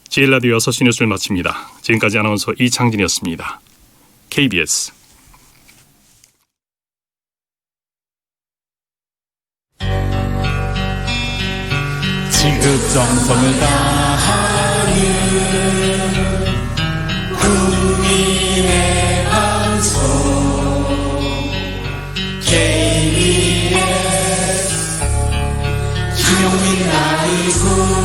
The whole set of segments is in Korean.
제일라디오 6시 뉴스를 마칩니다. 지금까지 아나운서 이창진이었습니다. KBS 지극 정성을 다하는 국민의 방송 KBS 김용민 라이브.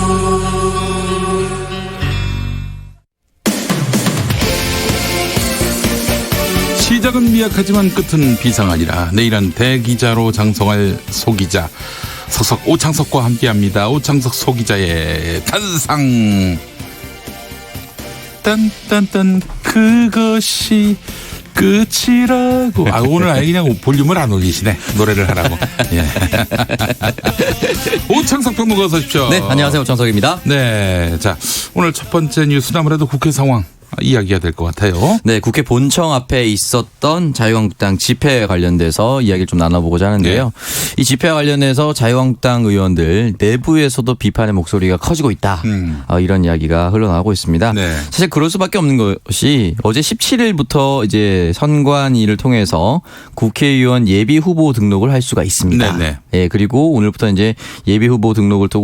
시작은 미약하지만 끝은 비상하리라. 내일은 대기자로 장성할 소기자 석석 오창석과 함께합니다. 오창석 소기자의 탄상. 딴딴딴 그것이 끝이라고. 오늘 아예 그냥 볼륨을 안 올리시네. 노래를 하라고. 예. 오창석 평론가 어서 오십시오. 네, 안녕하세요. 오창석입니다. 네, 자 오늘 첫 번째 뉴스는 아무래도 국회 상황 이야기가 될 것 같아요. 네, 국회 본청 앞에 있었던 자유한국당 집회에 관련돼서 이야기를 좀 나눠보고자 하는데요. 네. 이 집회와 관련해서 자유한국당 의원들 내부에서도 비판의 목소리가 커지고 있다. 이런 이야기가 흘러나오고 있습니다. 네. 사실 그럴 수밖에 없는 것이 어제 17일부터 이제 선관위를 통해서 국회의원 예비 후보 등록을 할 수가 있습니다. 네, 네. 그리고 오늘부터 이제 예비 후보 등록을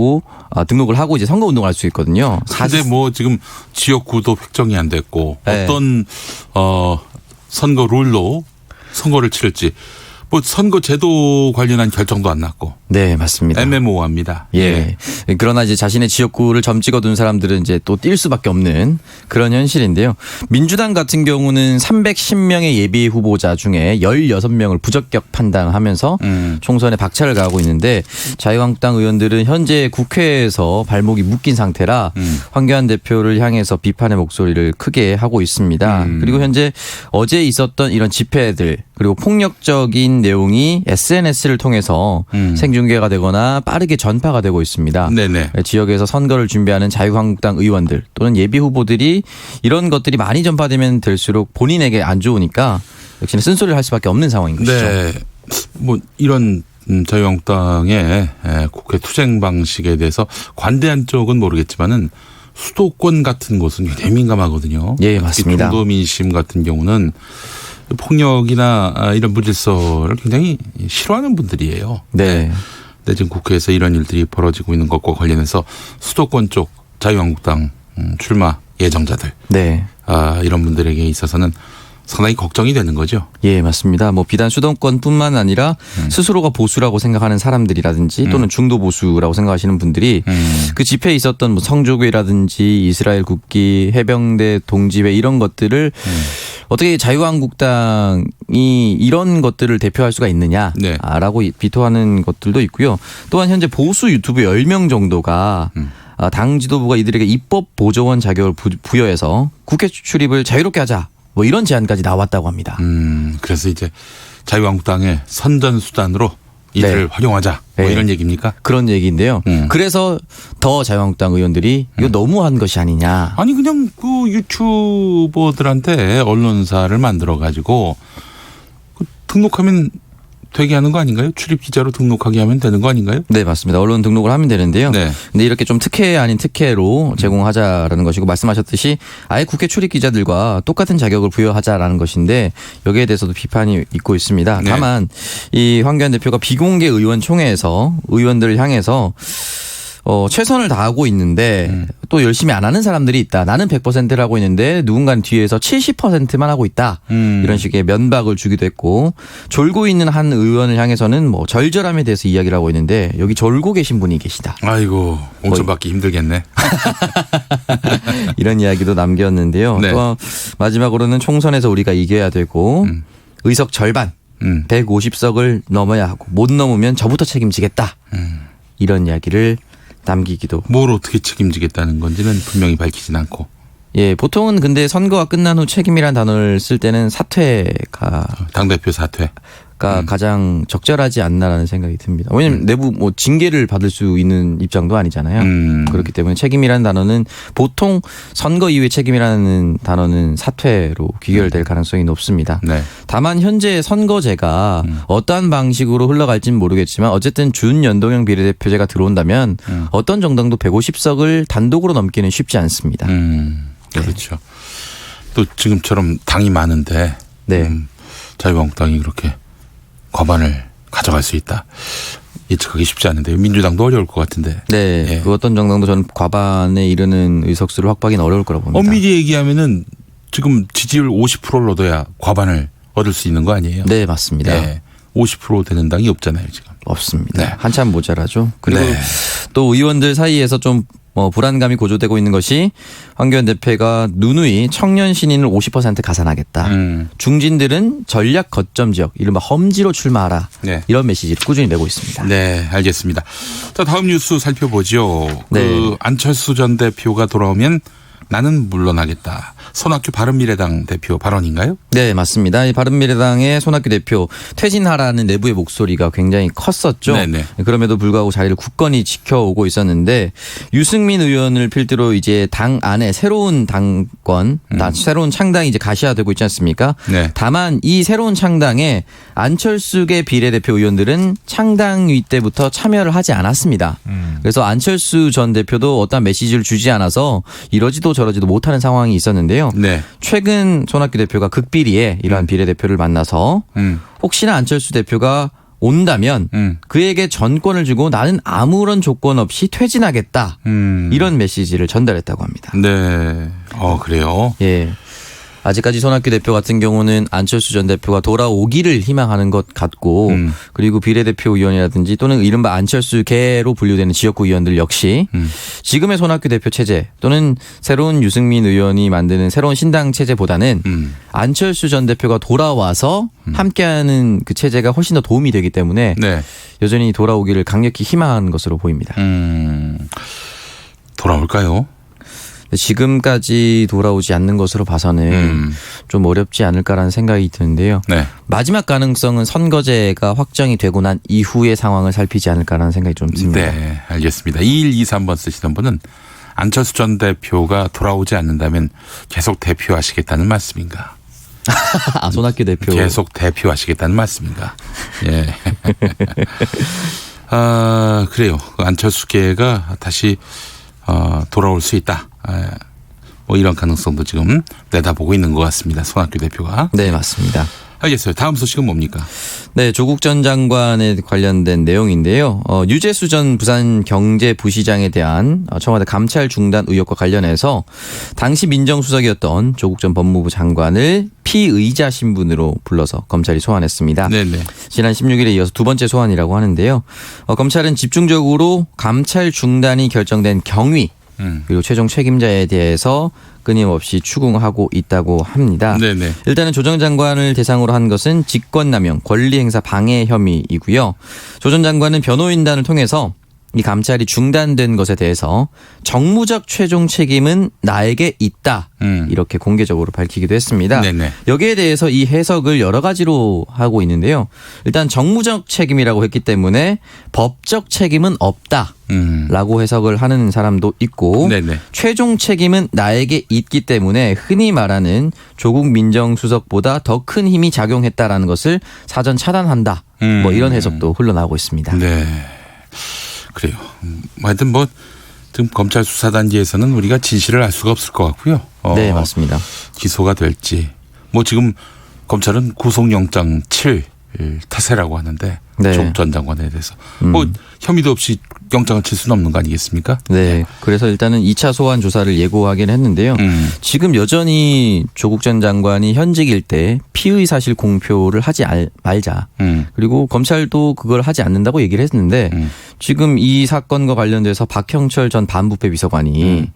하고 이제 선거 운동을 할 수 있거든요. 근데 뭐 지금 지역구도 획정이 안 됐고 네. 어떤 선거 룰로 선거를 치를지 뭐 선거 제도 관련한 결정도 안 났고. 네, 맞습니다. 애매모호합니다. 예. 그러나 이제 자신의 지역구를 점 찍어둔 사람들은 이제 또 뛸 수밖에 없는 그런 현실인데요. 민주당 같은 경우는 310명의 예비 후보자 중에 16명을 부적격 판단하면서 총선에 박차를 가하고 있는데 자유한국당 의원들은 현재 국회에서 발목이 묶인 상태라 황교안 대표를 향해서 비판의 목소리를 크게 하고 있습니다. 그리고 현재 어제 있었던 이런 집회들 그리고 폭력적인 내용이 SNS를 통해서 생중계가 되거나 빠르게 전파가 되고 있습니다. 네네. 지역에서 선거를 준비하는 자유한국당 의원들 또는 예비 후보들이 이런 것들이 많이 전파되면 될수록 본인에게 안 좋으니까 역시나 쓴소리를 할 수밖에 없는 상황인 것이죠. 네. 뭐 이런 자유한국당의 국회 투쟁 방식에 대해서 관대한 쪽은 모르겠지만은 수도권 같은 곳은 굉장히 민감하거든요. 예, 맞습니다. 중도 민심 같은 경우는 폭력이나 이런 무질서를 굉장히 싫어하는 분들이에요. 네. 근데 지금 국회에서 이런 일들이 벌어지고 있는 것과 관련해서 수도권 쪽 자유한국당 출마 예정자들. 네. 이런 분들에게 있어서는 상당히 걱정이 되는 거죠. 예, 맞습니다. 뭐 비단 수도권뿐만 아니라 스스로가 보수라고 생각하는 사람들이라든지 또는 중도 보수라고 생각하시는 분들이 그 집회에 있었던 뭐 성조교회라든지 이스라엘 국기, 해병대 동지회 이런 것들을 어떻게 자유한국당이 이런 것들을 대표할 수가 있느냐라고 비토하는 것들도 있고요. 또한 현재 보수 유튜브 10명 정도가 당 지도부가 이들에게 입법 보조원 자격을 부여해서 국회 출입을 자유롭게 하자. 뭐 이런 제안까지 나왔다고 합니다. 그래서 이제 자유한국당의 선전수단으로 이들을 활용하자. 뭐 이런 얘기입니까? 그런 얘기인데요. 그래서 더 자유한국당 의원들이 이거 너무한 것이 아니냐. 아니 그냥 그 유튜버들한테 언론사를 만들어 가지고 등록하면 되게 하는 거 아닌가요? 출입 기자로 등록하게 하면 되는 거 아닌가요? 네, 맞습니다. 언론 등록을 하면 되는데요. 네. 근데 이렇게 좀 특혜 아닌 특혜로 제공하자라는 것이고 말씀하셨듯이 아예 국회 출입 기자들과 똑같은 자격을 부여하자라는 것인데 여기에 대해서도 비판이 있고 있습니다. 네. 다만 이 황교안 대표가 비공개 의원총회에서 의원들을 향해서 최선을 다하고 있는데 또 열심히 안 하는 사람들이 있다. 나는 100%를 하고 있는데 누군가는 뒤에서 70%만 하고 있다. 이런 식의 면박을 주기도 했고 졸고 있는 한 의원을 향해서는 뭐 절절함에 대해서 이야기를 하고 있는데 여기 졸고 계신 분이 계시다. 아이고 온천 받기 힘들겠네. 이런 이야기도 남겼는데요. 네. 또 마지막으로는 총선에서 우리가 이겨야 되고 의석 절반 150석을 넘어야 하고 못 넘으면 저부터 책임지겠다. 이런 이야기를 남기기도. 뭘 어떻게 책임지겠다는 건지는 분명히 밝히진 않고. 예, 보통은 근데 선거가 끝난 후 책임이라는 단어를 쓸 때는 사퇴가. 당대표 사퇴. 가장 적절하지 않나라는 생각이 듭니다. 왜냐하면 내부 뭐 징계를 받을 수 있는 입장도 아니잖아요. 그렇기 때문에 책임이라는 단어는 보통 선거 이후의 책임이라는 단어는 사퇴로 귀결될 가능성이 높습니다. 네. 다만 현재 선거제가 어떠한 방식으로 흘러갈지는 모르겠지만 어쨌든 준연동형 비례대표제가 들어온다면 어떤 정당도 150석을 단독으로 넘기는 쉽지 않습니다. 그렇죠. 또 지금처럼 당이 많은데 네. 자유한국당이 그렇게 과반을 가져갈 수 있다. 예측하기 쉽지 않은데요. 민주당도 어려울 것 같은데. 네. 예. 그 어떤 정당도 저는 과반에 이르는 의석수를 확보하기는 어려울 거라고 봅니다. 엄밀히 얘기하면은 지금 지지율 50%를 얻어야 과반을 얻을 수 있는 거 아니에요? 네, 맞습니다. 네. 50% 되는 당이 없잖아요, 지금. 없습니다. 네. 한참 모자라죠. 그리고 네. 또 의원들 사이에서 좀 불안감이 고조되고 있는 것이 황교안 대표가 누누이 청년 신인을 50% 가산하겠다. 중진들은 전략 거점 지역, 이른바 험지로 출마하라. 네. 이런 메시지를 꾸준히 내고 있습니다. 네, 알겠습니다. 자, 다음 뉴스 살펴보죠. 네. 그 안철수 전 대표가 돌아오면 나는 물러나겠다. 손학규 바른미래당 대표 발언인가요? 네, 맞습니다. 이 바른미래당의 손학규 대표 퇴진하라는 내부의 목소리가 굉장히 컸었죠. 네네. 그럼에도 불구하고 자리를 굳건히 지켜오고 있었는데 유승민 의원을 필두로 이제 당 안에 새로운 당권, 새로운 창당이 이제 가시화되고 있지 않습니까? 네. 다만 이 새로운 창당에 안철수계 비례대표 의원들은 창당위 때부터 참여를 하지 않았습니다. 그래서 안철수 전 대표도 어떤 메시지를 주지 않아서 이러지도 저러지도 못하는 상황이 있었는데요. 네. 최근 손학규 대표가 극비리에 이러한 비례대표를 만나서 혹시나 안철수 대표가 온다면 그에게 전권을 주고 나는 아무런 조건 없이 퇴진하겠다. 이런 메시지를 전달했다고 합니다. 네. 그래요? 예. 아직까지 손학규 대표 같은 경우는 안철수 전 대표가 돌아오기를 희망하는 것 같고 그리고 비례대표 의원이라든지 또는 이른바 안철수계로 분류되는 지역구 의원들 역시 지금의 손학규 대표 체제 또는 새로운 유승민 의원이 만드는 새로운 신당 체제보다는 안철수 전 대표가 돌아와서 함께하는 그 체제가 훨씬 더 도움이 되기 때문에 네. 여전히 돌아오기를 강력히 희망하는 것으로 보입니다. 돌아올까요? 지금까지 돌아오지 않는 것으로 봐서는 좀 어렵지 않을까라는 생각이 드는데요. 네. 마지막 가능성은 선거제가 확정이 되고 난 이후의 상황을 살피지 않을까라는 생각이 좀 듭니다. 네, 알겠습니다. 2123번 쓰시던 분은 안철수 전 대표가 돌아오지 않는다면 계속 대표하시겠다는 말씀인가? 아, 손학규 대표. 계속 대표하시겠다는 말씀인가? 예. 그래요. 안철수계가 다시 돌아올 수 있다. 뭐 이런 가능성도 지금 내다보고 있는 것 같습니다. 손학규 대표가. 네, 맞습니다. 알겠어요. 다음 소식은 뭡니까? 네, 조국 전 장관에 관련된 내용인데요. 유재수 전 부산경제부시장에 대한 청와대 감찰 중단 의혹과 관련해서 당시 민정수석이었던 조국 전 법무부 장관을 피의자 신분으로 불러서 검찰이 소환했습니다. 네네. 지난 16일에 이어서 두 번째 소환이라고 하는데요. 검찰은 집중적으로 감찰 중단이 결정된 경위 그리고 최종 책임자에 대해서 끊임없이 추궁하고 있다고 합니다. 네네. 일단은 조 전 장관을 대상으로 한 것은 직권남용, 권리행사 방해 혐의이고요. 조 전 장관은 변호인단을 통해서 이 감찰이 중단된 것에 대해서 정무적 최종 책임은 나에게 있다. 이렇게 공개적으로 밝히기도 했습니다. 네네. 여기에 대해서 이 해석을 여러 가지로 하고 있는데요. 일단 정무적 책임이라고 했기 때문에 법적 책임은 없다. 라고 해석을 하는 사람도 있고 네네. 최종 책임은 나에게 있기 때문에 흔히 말하는 조국 민정수석보다 더 큰 힘이 작용했다라는 것을 사전 차단한다. 뭐 이런 해석도 흘러나오고 있습니다. 네. 그래요. 하여튼 뭐 지금 검찰 수사단지에서는 우리가 진실을 알 수가 없을 것 같고요. 네, 맞습니다. 기소가 될지. 뭐 지금 검찰은 구속영장 7 타세라고 하는데 네. 조국 전 장관에 대해서 뭐 혐의도 없이 영장을 칠 수는 없는 거 아니겠습니까? 네. 그래서 일단은 2차 소환 조사를 예고하긴 했는데요. 지금 여전히 조국 전 장관이 현직일 때 피의 사실 공표를 하지 말자. 그리고 검찰도 그걸 하지 않는다고 얘기를 했는데 지금 이 사건과 관련돼서 박형철 전 반부패 비서관이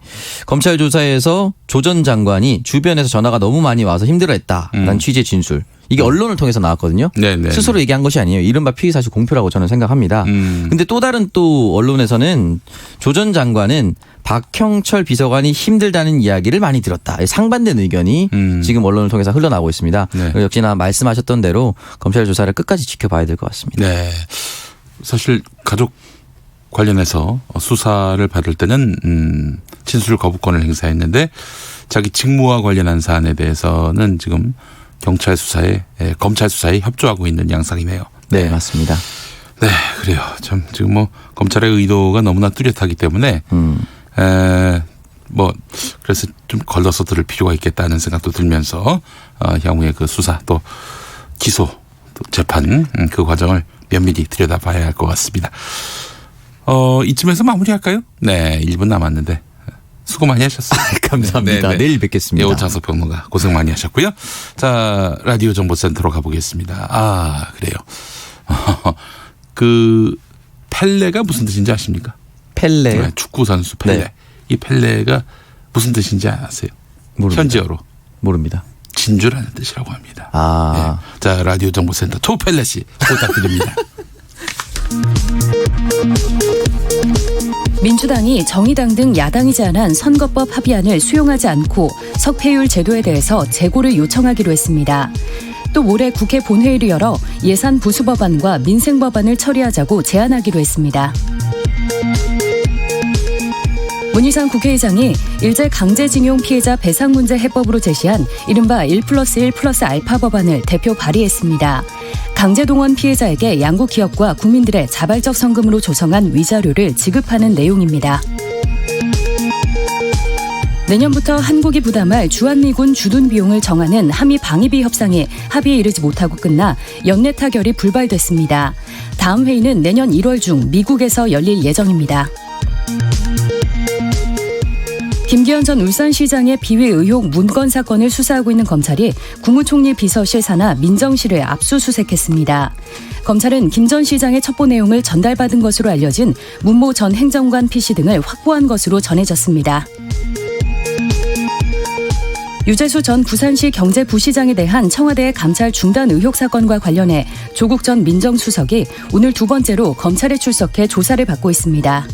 검찰 조사에서 조 전 장관이 주변에서 전화가 너무 많이 와서 힘들어했다라는 취지의 진술. 이게 언론을 통해서 나왔거든요. 네네. 스스로 얘기한 것이 아니에요. 이른바 피의사실 공표라고 저는 생각합니다. 근데 또 다른 또 언론에서는 조 전 장관은 박형철 비서관이 힘들다는 이야기를 많이 들었다. 상반된 의견이 지금 언론을 통해서 흘러나오고 있습니다. 네. 역시나 말씀하셨던 대로 검찰 조사를 끝까지 지켜봐야 될 것 같습니다. 네. 사실 가족 관련해서 수사를 받을 때는 진술 거부권을 행사했는데 자기 직무와 관련한 사안에 대해서는 지금 검찰 수사에 협조하고 있는 양상이네요. 네, 맞습니다. 네, 그래요. 참 지금 뭐 검찰의 의도가 너무나 뚜렷하기 때문에 뭐 그래서 좀 걸러서 들을 필요가 있겠다는 생각도 들면서 향후에 그 수사 또 기소 또 재판 그 과정을 면밀히 들여다봐야 할 것 같습니다. 이쯤에서 마무리할까요? 네, 1분 남았는데 수고 많이 하셨어요. 감사합니다. 네. 내일 뵙겠습니다. 오창석 평론가 고생 많이 하셨고요. 자, 라디오 정보센터로 가보겠습니다. 아, 그래요. 그 펠레가 무슨 뜻인지 아십니까? 펠레. 네, 축구 선수 펠레. 네. 이 펠레가 무슨 뜻인지 아세요? 모릅니다. 현지어로 모릅니다. 진주라는 뜻이라고 합니다. 아. 네. 자, 라디오 정보센터 조펠레 씨 부탁드립니다. 민주당이 정의당 등 야당이 제안한 선거법 합의안을 수용하지 않고 석패율 제도에 대해서 재고를 요청하기로 했습니다. 또 모레 국회 본회의를 열어 예산 부수법안과 민생법안을 처리하자고 제안하기로 했습니다. 문희상 국회의장이 일제 강제징용 피해자 배상 문제 해법으로 제시한 이른바 1+1+알파 법안을 대표 발의했습니다. 강제동원 피해자에게 양국 기업과 국민들의 자발적 성금으로 조성한 위자료를 지급하는 내용입니다. 내년부터 한국이 부담할 주한미군 주둔 비용을 정하는 한미 방위비 협상이 합의에 이르지 못하고 끝나 연내 타결이 불발됐습니다. 다음 회의는 내년 1월 중 미국에서 열릴 예정입니다. 김기현 전 울산시장의 비위 의혹 문건 사건을 수사하고 있는 검찰이 국무총리 비서실 산하 민정실을 압수수색했습니다. 검찰은 김 전 시장의 첩보 내용을 전달받은 것으로 알려진 문모 전 행정관 PC 등을 확보한 것으로 전해졌습니다. 유재수 전 부산시 경제부시장에 대한 청와대 감찰 중단 의혹 사건과 관련해 조국 전 민정수석이 오늘 두 번째로 검찰에 출석해 조사를 받고 있습니다.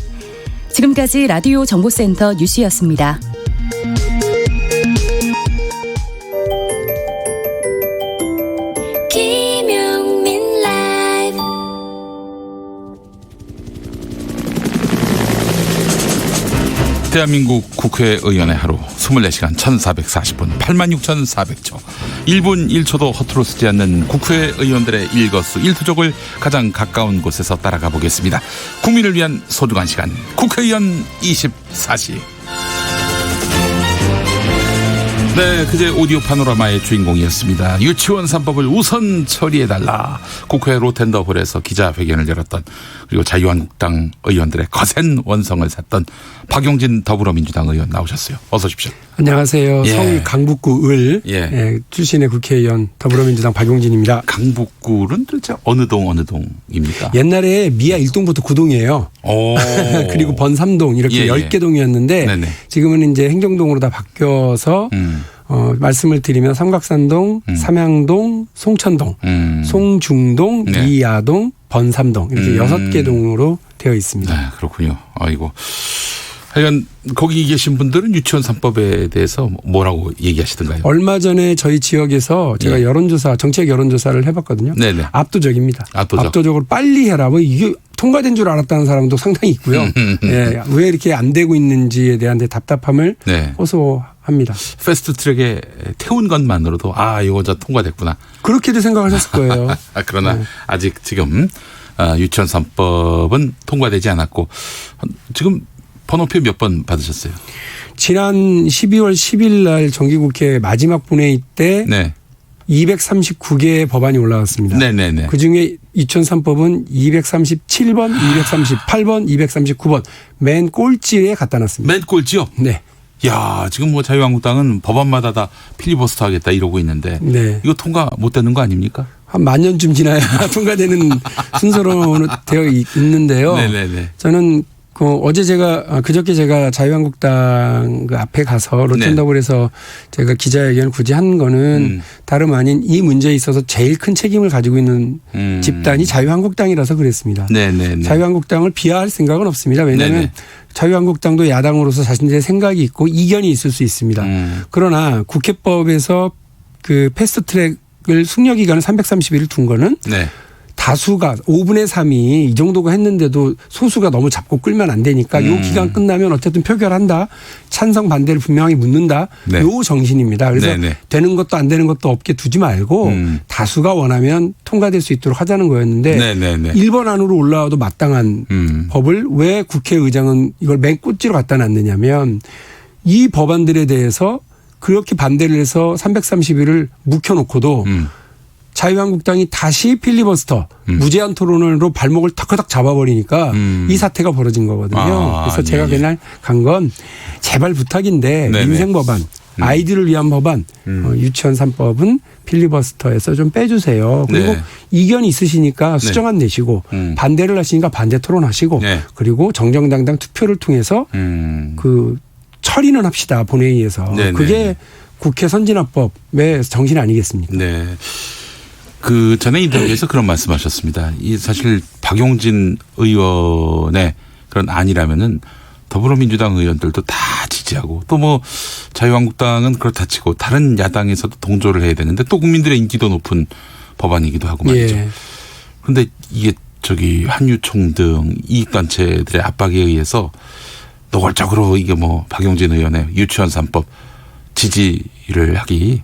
지금까지 라디오 정보센터 뉴스였습니다. 김용민 라이브 대한민국 국회의원의 하루 24시간 1440분 86,400초 1분 1초도 허투루 쓰지 않는 국회의원들의 일거수 일투족을 가장 가까운 곳에서 따라가 보겠습니다. 국민을 위한 소중한 시간 국회의원 24시. 네, 그제 오디오 파노라마의 주인공이었습니다. 유치원 3법을 우선 처리해달라. 국회 로텐더홀에서 기자회견을 열었던 그리고 자유한국당 의원들의 거센 원성을 샀던 박용진 더불어민주당 의원 나오셨어요. 어서 오십시오. 안녕하세요. 예. 서울 강북구 을 예. 출신의 국회의원 더불어민주당 박용진입니다. 강북구는 도대체 어느 동입니까? 옛날에 미아 1동부터 9동이에요. 오. 그리고 번 3동 이렇게 예, 10개 동이었는데 네네. 지금은 이제 행정동으로 다 바뀌어서 말씀을 드리면 삼각산동, 삼양동, 송천동, 송중동, 네. 미아동, 번삼동 이렇게 6개 동으로 되어 있습니다. 네, 그렇군요. 아이고. 하여간 거기 계신 분들은 유치원 3법에 대해서 뭐라고 얘기하시던가요? 얼마 전에 저희 지역에서 제가 예. 여론조사, 정책 여론조사를 해봤거든요. 네네. 압도적입니다. 압도적. 압도적으로 빨리 해라. 뭐 이게 통과된 줄 알았다는 사람도 상당히 있고요. 예, 왜 이렇게 안 되고 있는지에 대한 답답함을 네. 호소합니다. 패스트 트랙에 태운 것만으로도 이거 저 통과됐구나. 그렇게도 생각하셨을 거예요. 그러나 네. 아직 지금 유치원 3법은 통과되지 않았고 지금 번호표 몇 번 받으셨어요? 지난 12월 10일 날 정기국회 마지막 본회의 때 네. 239개의 법안이 올라왔습니다. 네네네. 그중에 2003법은 237번, 238번, 239번 맨 꼴찌에 갖다 놨습니다. 맨 꼴찌요? 네. 야, 지금 뭐 자유한국당은 법안마다 다 필리버스터 하겠다 이러고 있는데 네. 이거 통과 못 되는 거 아닙니까? 한 만 년쯤 지나야 통과되는 순서로 되어 있는데요. 네네네. 저는 어제 그저께 제가 자유한국당 그 앞에 가서 로텐더블에서 제가 기자회견을 굳이 한 거는 다름 아닌 이 문제에 있어서 제일 큰 책임을 가지고 있는 집단이 자유한국당이라서 그랬습니다. 네네네. 자유한국당을 비하할 생각은 없습니다. 왜냐하면 네네. 자유한국당도 야당으로서 자신들의 생각이 있고 이견이 있을 수 있습니다. 그러나 국회법에서 그 패스트트랙을 숙려 기간을 330일을 둔 거는 네. 다수가 5분의 3이 이 정도가 했는데도 소수가 너무 잡고 끌면 안 되니까 이 기간 끝나면 어쨌든 표결한다. 찬성 반대를 분명히 묻는다. 네. 요 정신입니다. 그래서 네네. 되는 것도 안 되는 것도 없게 두지 말고 다수가 원하면 통과될 수 있도록 하자는 거였는데 네네네. 1번 안으로 올라와도 마땅한 법을 왜 국회의장은 이걸 맨 꼭지로 갖다 놨느냐면 이 법안들에 대해서 그렇게 반대를 해서 330일을 묵혀놓고도 자유한국당이 다시 필리버스터 무제한 토론으로 발목을 턱턱 잡아버리니까 이 사태가 벌어진 거거든요. 그래서 제가 그날 간 건 제발 부탁인데 네네. 민생 법안 아이들을 위한 법안 유치원 3법은 필리버스터에서 좀 빼주세요. 그리고 네. 이견이 있으시니까 수정안 내시고 반대를 하시니까 반대 토론하시고 네. 그리고 정정당당 투표를 통해서 그 처리는 합시다 본회의에서. 네네. 그게 국회 선진화법의 정신 아니겠습니까? 네. 그 전에 인터뷰에서 그런 말씀하셨습니다. 이 사실 박용진 의원의 그런 안이라면은 더불어민주당 의원들도 다 지지하고 또 뭐 자유한국당은 그렇다 치고 다른 야당에서도 동조를 해야 되는데 또 국민들의 인기도 높은 법안이기도 하고 말이죠. 예. 그런데 이게 한유총 등 이익단체들의 압박에 의해서 노골적으로 이게 뭐 박용진 의원의 유치원 3법 지지를 하기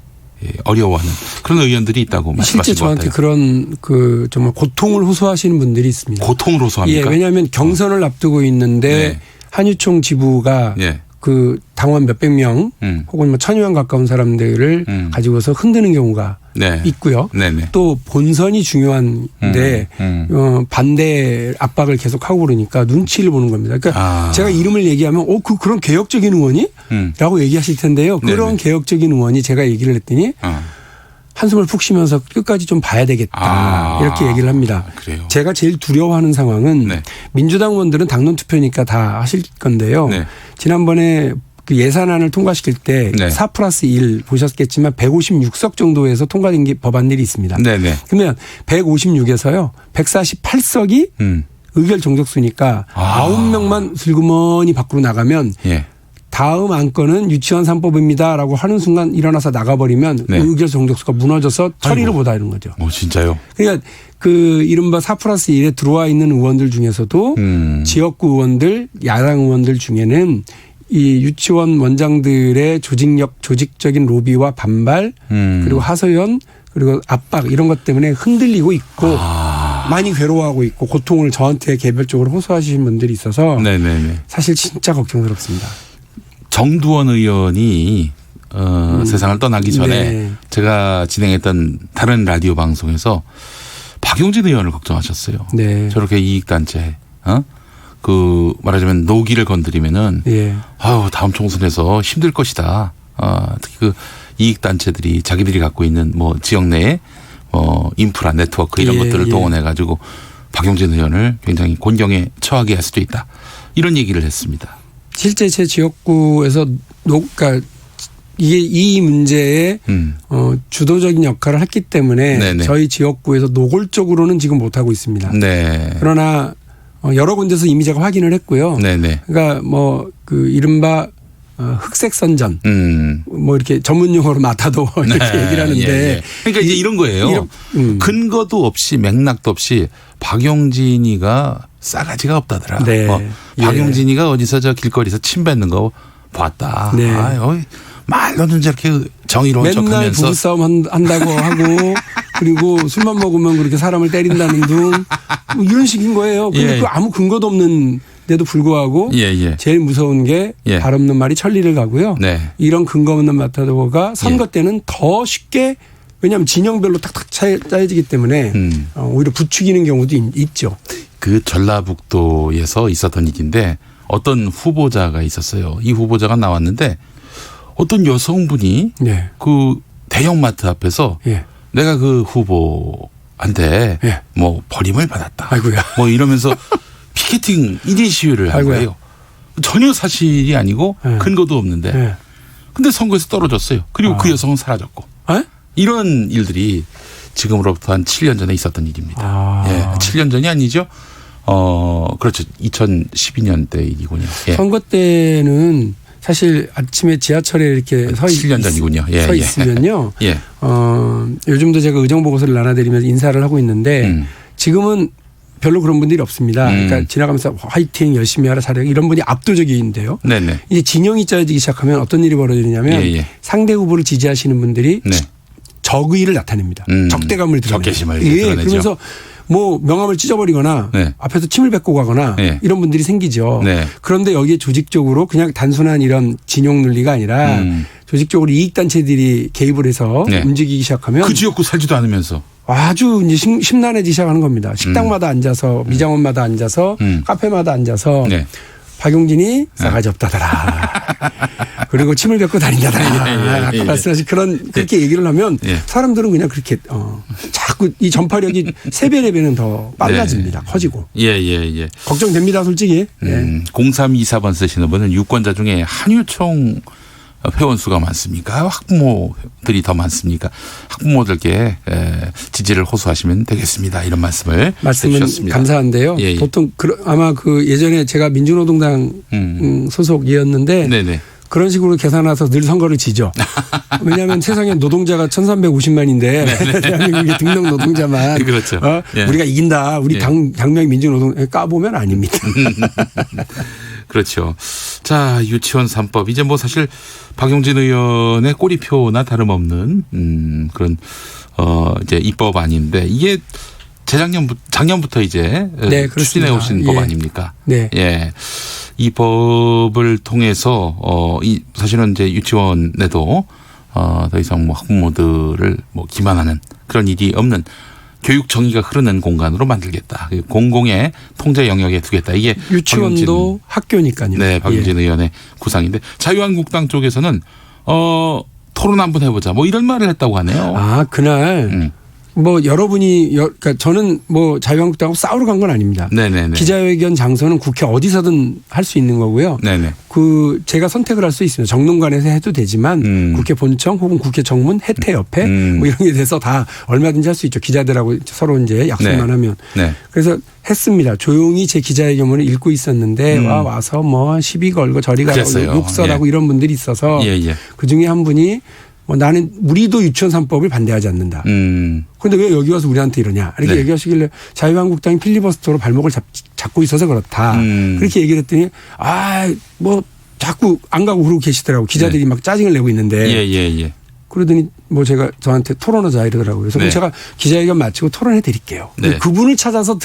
어려워하는 그런 의원들이 있다고 말씀하신 실제 것 저한테 같아요. 그런 그 정말 고통을 호소하시는 분들이 있습니다. 고통을 호소합니까? 예, 왜냐하면 경선을 앞두고 있는데 네. 한유총 지부가 예. 그 당원 몇백 명 혹은 뭐 1000여 명 가까운 사람들을 가지고서 흔드는 경우가 네. 있고요. 네네. 또 본선이 중요한데 반대 압박을 계속하고 그러니까 눈치를 보는 겁니다. 그러니까 제가 이름을 얘기하면 그런 개혁적인 의원이? 라고 얘기하실 텐데요. 그런 네네. 개혁적인 의원이 제가 얘기를 했더니 한숨을 푹 쉬면서 끝까지 좀 봐야 되겠다. 이렇게 얘기를 합니다. 그래요. 제가 제일 두려워하는 상황은 네. 민주당 의원들은 당론 투표니까 다 하실 건데요. 네. 지난번에 그 예산안을 통과시킬 때 네. 4+1 보셨겠지만 156석 정도에서 통과된 법안들이 있습니다. 네네. 그러면 156에서요. 148석이 의결 정족수니까 9명만 슬그머니 밖으로 나가면 예. 다음 안건은 유치원 3법입니다라고 하는 순간 일어나서 나가버리면 네. 의결 정족수가 무너져서 처리를 못하는 거죠. 진짜요? 그러니까 그 이른바 4+1에 들어와 있는 의원들 중에서도 지역구 의원들, 야당 의원들 중에는 이 유치원 원장들의 조직적인 로비와 반발 그리고 하소연 그리고 압박 이런 것 때문에 흔들리고 있고 많이 괴로워하고 있고 고통을 저한테 개별적으로 호소하시는 분들이 있어서 네네네. 사실 진짜 걱정스럽습니다. 정두원 의원이 세상을 떠나기 전에 네. 제가 진행했던 다른 라디오 방송에서 박용진 의원을 걱정하셨어요. 네. 저렇게 이익단체, 그 말하자면 노기를 건드리면은 예. 다음 총선에서 힘들 것이다. 특히 그 이익단체들이 자기들이 갖고 있는 뭐 지역 내에 인프라 네트워크 이런 예, 것들을 예. 동원해가지고 박용진 의원을 굉장히 곤경에 처하게 할 수도 있다. 이런 얘기를 했습니다. 실제 제 지역구에서 그러니까 이게 이 문제에 주도적인 역할을 했기 때문에 네네. 저희 지역구에서 노골적으로는 지금 못하고 있습니다. 네. 그러나 여러 군데서 이미 제가 확인을 했고요. 네네. 그러니까 뭐 그 이른바 흑색 선전 뭐 이렇게 전문 용어로 마타도 이렇게 얘기를 하는데 예. 그러니까 이제 이런 거예요. 근거도 없이 맥락도 없이 박용진이가 싸가지가 없다더라. 네. 박용진이가 어디서 저 길거리에서 침 뱉는 거 봤다. 네. 말로는 저렇게 정의로운 맨날 척하면서 부부싸움 한다고 하고 그리고 술만 먹으면 그렇게 사람을 때린다는 등 뭐 이런 식인 거예요. 근데 예. 그 아무 근거도 없는데도 불구하고 예. 제일 무서운 게 예. 발 없는 말이 천리를 가고요. 네. 이런 근거 없는 마타도가 선거 때는 더 쉽게 왜냐하면 진영별로 탁탁 짜여지기 때문에 오히려 부추기는 경우도 있죠. 그 전라북도에서 있었던 일인데 어떤 후보자가 있었어요. 이 후보자가 나왔는데 어떤 여성분이 네. 그 대형마트 앞에서 예. 내가 그 후보한테 예. 뭐 버림을 받았다. 아이고야. 뭐 이러면서 피켓팅 1인 시위를 한 아이고야. 거예요. 전혀 사실이 아니고 네. 근거도 없는데. 네. 근데 선거에서 떨어졌어요. 그리고 그 여성은 사라졌고. 에? 이런 일들이 지금으로부터 한 7년 전에 있었던 일입니다. 아. 예, 7년 전이 아니죠. 그렇죠. 2012년 때 일이군요. 예. 선거 때는 사실 아침에 지하철에 이렇게 7년 전이군요. 예, 서 예. 있으면요. 예. 요즘도 제가 의정 보고서를 나눠드리면서 인사를 하고 있는데 지금은 별로 그런 분들이 없습니다. 그러니까 지나가면서 화이팅 열심히 하라 잘해 이런 분이 압도적인데요. 네네. 이제 진영이 짜여지기 시작하면 어떤 일이 벌어지냐면 예, 예. 상대 후보를 지지하시는 분들이 네. 적의를 나타냅니다. 적대감을 드러내요. 적개심을 예, 드러내죠. 그러면서 뭐 명함을 찢어버리거나 네. 앞에서 침을 뱉고 가거나 네. 이런 분들이 생기죠. 네. 그런데 여기에 조직적으로 그냥 단순한 이런 진영 논리가 아니라 조직적으로 이익단체들이 개입을 해서 네. 움직이기 시작하면 그 지역구 살지도 않으면서. 아주 이제 심란해지기 시작하는 겁니다. 식당마다 앉아서 미장원마다 앉아서 카페마다 앉아서 네. 박용진이 싸가지 없다더라. 그리고 침을 뱉고 다닌다더라. 예, 예. 말씀하신 그렇게 얘기를 하면 예. 사람들은 그냥 그렇게 자꾸 이 전파력이 3배, 4배는 더 빨라집니다. 커지고. 예. 걱정됩니다, 솔직히. 예. 0324번 쓰시는 분은 유권자 중에 한유총 회원 수가 많습니까? 학부모들이 더 많습니까? 학부모들께 지지를 호소하시면 되겠습니다. 이런 말씀을 해주셨습니다. 감사한데요. 예, 예. 보통 아마 그 예전에 제가 민주노동당 소속이었는데 네네. 그런 식으로 계산해서 늘 선거를 지죠. 왜냐하면 세상에 노동자가 1350만인데 대한민국의 등록 노동자만 그렇죠. 예. 우리가 이긴다. 우리 예. 당명이 민주노동 까보면 아닙니다. 그렇죠. 자, 유치원 3법. 이제 뭐 사실 박용진 의원의 꼬리표나 다름없는 그런 이제 입법 아닌데 이게 작년부터 이제 네, 추진해 오신 법 예. 아닙니까? 네. 예. 이 법을 통해서 이 사실은 이제 유치원에도 더 이상 뭐 학부모들을 뭐 기만하는 그런 일이 없는 교육 정의가 흐르는 공간으로 만들겠다. 공공의 통제 영역에 두겠다. 이게 유치원도 학교니까요. 네, 박용진 예. 의원의 구상인데 자유한국당 쪽에서는 토론 한번 해보자. 뭐 이런 말을 했다고 하네요. 아, 그날 뭐 여러분이 그러니까 저는 뭐 자유한국당하고 싸우러 간 건 아닙니다. 네네네. 기자회견 장소는 국회 어디서든 할 수 있는 거고요. 네네. 그 제가 선택을 할 수 있습니다. 정론관에서 해도 되지만 국회 본청 혹은 국회 정문 해태 옆에 뭐 이런 게 돼서 다 얼마든지 할 수 있죠. 기자들하고 서로 이제 약속만 네. 하면. 네. 그래서 했습니다. 조용히 제 기자회견문을 읽고 있었는데 와서 뭐 시비 걸고 저리 가고 그랬어요. 욕설하고 예. 이런 분들이 있어서 예, 예. 그중에 한 분이 나는 우리도 유치원 3법을 반대하지 않는다. 그런데 왜 여기 와서 우리한테 이러냐. 이렇게 네. 얘기하시길래 자유한국당이 필리버스터로 발목을 잡고 있어서 그렇다. 그렇게 얘기를 했더니 뭐 자꾸 안 가고 그러고 계시더라고. 기자들이 막 짜증을 내고 있는데. 예. 그러더니 뭐 제가 저한테 토론하자 이러더라고요. 그래서 네. 제가 기자회견 마치고 토론해 드릴게요. 네. 그분을 찾아서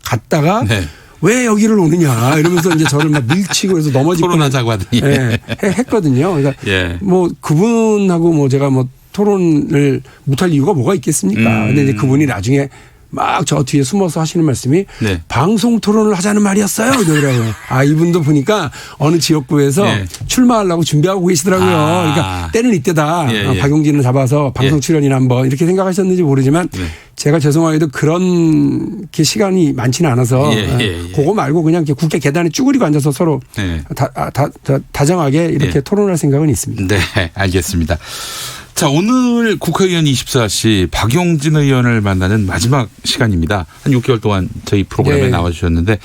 갔다가 네. 왜 여기를 오느냐 이러면서 이제 저를 막 밀치고 해서 넘어지고 토론하자고 하더니. 예, 했거든요. 그러니까 예. 뭐 그분하고 뭐 제가 뭐 토론을 못할 이유가 뭐가 있겠습니까? 근데 이제 그분이 나중에 막 저 뒤에 숨어서 하시는 말씀이 네. 방송 토론을 하자는 말이었어요. 이러더라고요. 이분도 보니까 어느 지역구에서 네. 출마하려고 준비하고 계시더라고요. 그러니까 때는 이때다. 예. 박용진을 잡아서 방송 예. 출연이나 한번 이렇게 생각하셨는지 모르지만 네. 제가 죄송하게도 그런 게 시간이 많지는 않아서 예. 그거 말고 그냥 이렇게 국회 계단에 쭈그리고 앉아서 서로 네. 다정하게 이렇게 예. 토론할 생각은 있습니다. 네, 알겠습니다. 자, 오늘 국회의원 24시 박용진 의원을 만나는 마지막 시간입니다. 한 6개월 동안 저희 프로그램에 네. 나와주셨는데,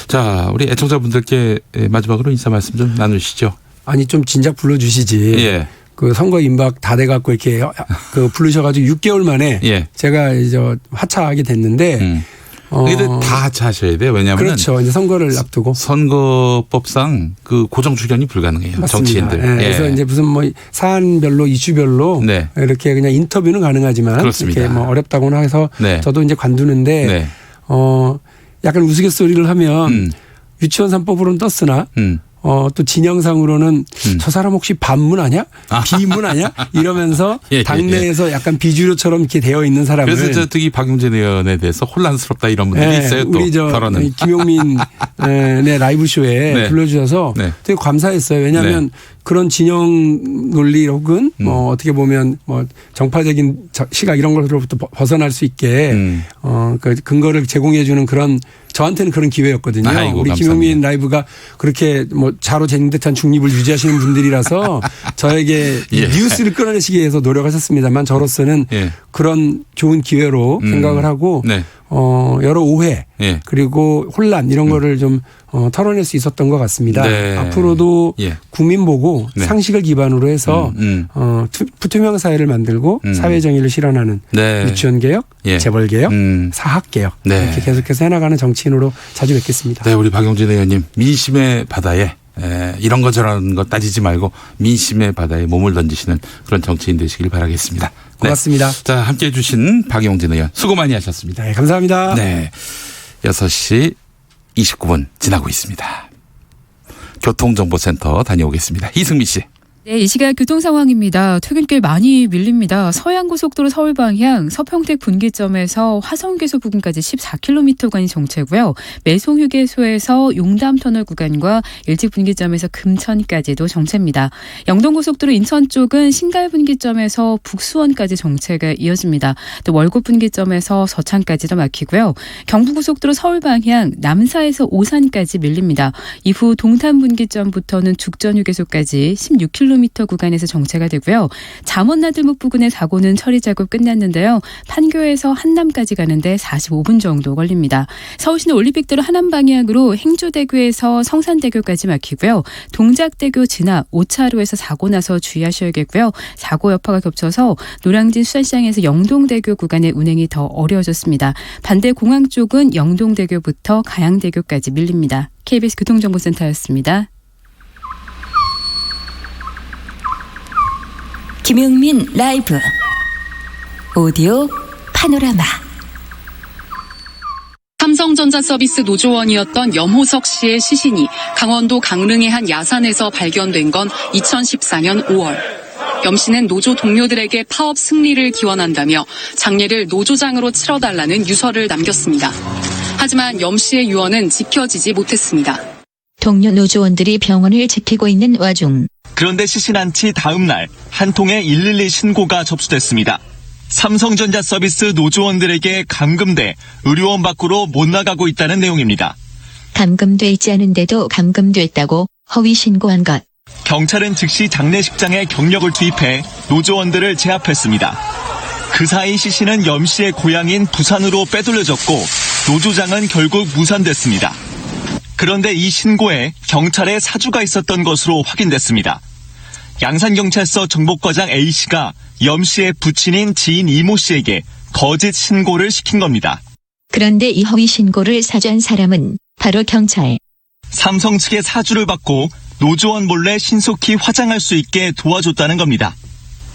자, 우리 애청자분들께 마지막으로 인사 말씀 좀 나누시죠. 아니 좀 진작 불러주시지. 예. 그 선거 임박 다 돼갖고 이렇게 그 부르셔가지고 6개월 만에 예. 제가 이제 하차하게 됐는데. 근데 다 하셔야 돼요. 왜냐하면 그렇죠. 이제 선거를 앞두고. 선거법상 그 고정 출연이 불가능해요. 맞습니다. 정치인들. 예. 그래서 이제 무슨 뭐 사안별로 이슈별로 네. 이렇게 그냥 인터뷰는 가능하지만 그렇습니다. 이렇게 뭐 어렵다고는 해서 네. 저도 이제 관두는데 네. 약간 우스갯소리를 하면 유치원 3법으로는 떴으나 또 진영상으로는 저 사람 혹시 반문하냐? 비문하냐? 이러면서 예, 당내에서 약간 비주류처럼 이렇게 되어 있는 사람을. 그래서 저 특히 박용진 의원에 대해서 혼란스럽다 이런 분들이 있어요. 또 우리 결혼은. 김용민 네, 라이브 쇼에 네. 불러주셔서 네. 되게 감사했어요. 왜냐하면 그런 진영 논리 혹은 뭐 어떻게 보면 뭐 정파적인 시각 이런 것으로부터 벗어날 수 있게 그 근거를 제공해 주는 그런 저한테는 그런 기회였거든요. 아이고, 우리 감사합니다. 김용민 라이브가 그렇게 뭐 자로 재는 듯한 중립을 유지하시는 분들이라서 저에게 예. 뉴스를 끌어내시기 위해서 노력하셨습니다만 저로서는 예. 그런 좋은 기회로 생각을 하고 네. 여러 오해 예. 그리고 혼란 이런 거를 좀 털어낼 수 있었던 것 같습니다. 네. 앞으로도 예. 국민 보고 네. 상식을 기반으로 해서 부투명 사회를 만들고 사회 정의를 실현하는 네. 유치원 개혁, 예. 재벌 개혁, 사학 개혁 네. 이렇게 계속해서 해나가는 정치인으로 자주 뵙겠습니다. 네, 우리 박용진 의원님 민심의 바다에 이런 거 저런 거 따지지 말고 민심의 바다에 몸을 던지시는 그런 정치인 되시길 바라겠습니다. 고맙습니다. 네. 자, 함께해 주신 박용진 의원 수고 많이 하셨습니다. 네, 감사합니다. 네, 6시 29분 지나고 있습니다. 교통정보센터 다녀오겠습니다. 이승미 씨. 네, 이 시각 교통 상황입니다. 퇴근길 많이 밀립니다. 서해안고속도로 서울 방향 서평택 분기점에서 화성괴소 부근까지 14km 구간이 정체고요. 매송휴게소에서 용담터널 구간과 일찍 분기점에서 금천까지도 정체입니다. 영동고속도로 인천 쪽은 신갈 분기점에서 북수원까지 정체가 이어집니다. 또 월곶 분기점에서 서창까지도 막히고요. 경부고속도로 서울 방향 남사에서 오산까지 밀립니다. 이후 동탄 분기점부터는 죽전휴게소까지 16km 구간에서 정체가 되고요. 잠원나들목 부근의 사고는 처리 작업 끝났는데요. 판교에서 한남까지 가는데 45분 정도 걸립니다. 서울시내 올림픽대로 하남 방향으로 행주대교에서 성산대교까지 막히고요. 동작대교 진압 5차로에서 사고 나서 주의하셔야겠고요. 사고 여파가 겹쳐서 노량진 수산시장에서 영동대교 구간의 운행이 더 어려워졌습니다. 반대 공항 쪽은 영동대교부터 가양대교까지 밀립니다. KBS 교통정보센터였습니다. 김용민 라이브 오디오 파노라마. 삼성전자 서비스 노조원이었던 염호석 씨의 시신이 강원도 강릉의 한 야산에서 발견된 건 2014년 5월. 염 씨는 노조 동료들에게 파업 승리를 기원한다며 장례를 노조장으로 치러달라는 유서를 남겼습니다. 하지만 염 씨의 유언은 지켜지지 못했습니다. 동료 노조원들이 병원을 지키고 있는 와중 그런데 시신 안치 다음 날 한 통의 112 신고가 접수됐습니다. 삼성전자 서비스 노조원들에게 감금돼 의료원 밖으로 못 나가고 있다는 내용입니다. 감금돼 있지 않은데도 감금됐다고 허위 신고한 것. 경찰은 즉시 장례식장에 경력을 투입해 노조원들을 제압했습니다. 그 사이 시신은 염 씨의 고향인 부산으로 빼돌려졌고 노조장은 결국 무산됐습니다. 그런데 이 신고에 경찰의 사주가 있었던 것으로 확인됐습니다. 양산경찰서 정복과장 A씨가 염 씨의 부친인 지인 이모 씨에게 거짓 신고를 시킨 겁니다. 그런데 이 허위 신고를 사주한 사람은 바로 경찰. 삼성 측의 사주를 받고 노조원 몰래 신속히 화장할 수 있게 도와줬다는 겁니다.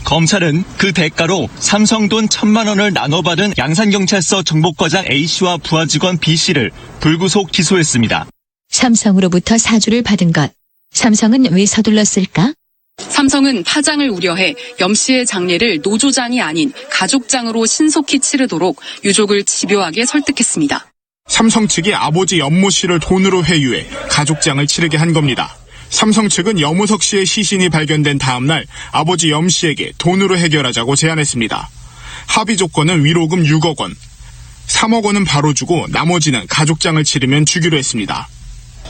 검찰은 그 대가로 삼성 돈 1,000만 원을 나눠받은 양산경찰서 정복과장 A씨와 부하 직원 B씨를 불구속 기소했습니다. 삼성으로부터 사주를 받은 것. 삼성은 왜 서둘렀을까? 삼성은 파장을 우려해 염 씨의 장례를 노조장이 아닌 가족장으로 신속히 치르도록 유족을 집요하게 설득했습니다. 삼성 측이 아버지 염모 씨를 돈으로 회유해 가족장을 치르게 한 겁니다. 삼성 측은 염호석 씨의 시신이 발견된 다음 날 아버지 염 씨에게 돈으로 해결하자고 제안했습니다. 합의 조건은 위로금 6억 원, 3억 원은 바로 주고 나머지는 가족장을 치르면 주기로 했습니다.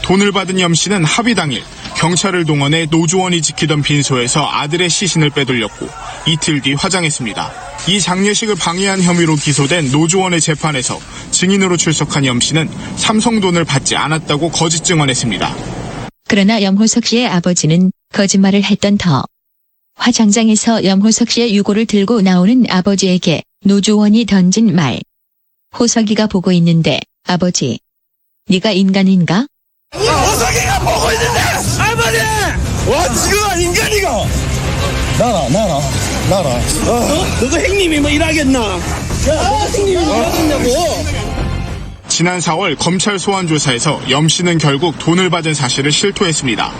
돈을 받은 염 씨는 합의 당일 경찰을 동원해 노조원이 지키던 빈소에서 아들의 시신을 빼돌렸고 이틀 뒤 화장했습니다. 이 장례식을 방해한 혐의로 기소된 노조원의 재판에서 증인으로 출석한 염 씨는 삼성 돈을 받지 않았다고 거짓 증언했습니다. 그러나 염호석 씨의 아버지는 거짓말을 했던 터. 화장장에서 염호석 씨의 유고를 들고 나오는 아버지에게 노조원이 던진 말. 호석이가 보고 있는데 아버지, 네가 인간인가? 호석이가 보고 있는데 할머니! 와 지금 인간이가 나라 너도 형님이 뭐 일하겠나? 형님이 일하겠냐고. 지난 4월 검찰 소환 조사에서 염 씨는 결국 돈을 받은 사실을 실토했습니다.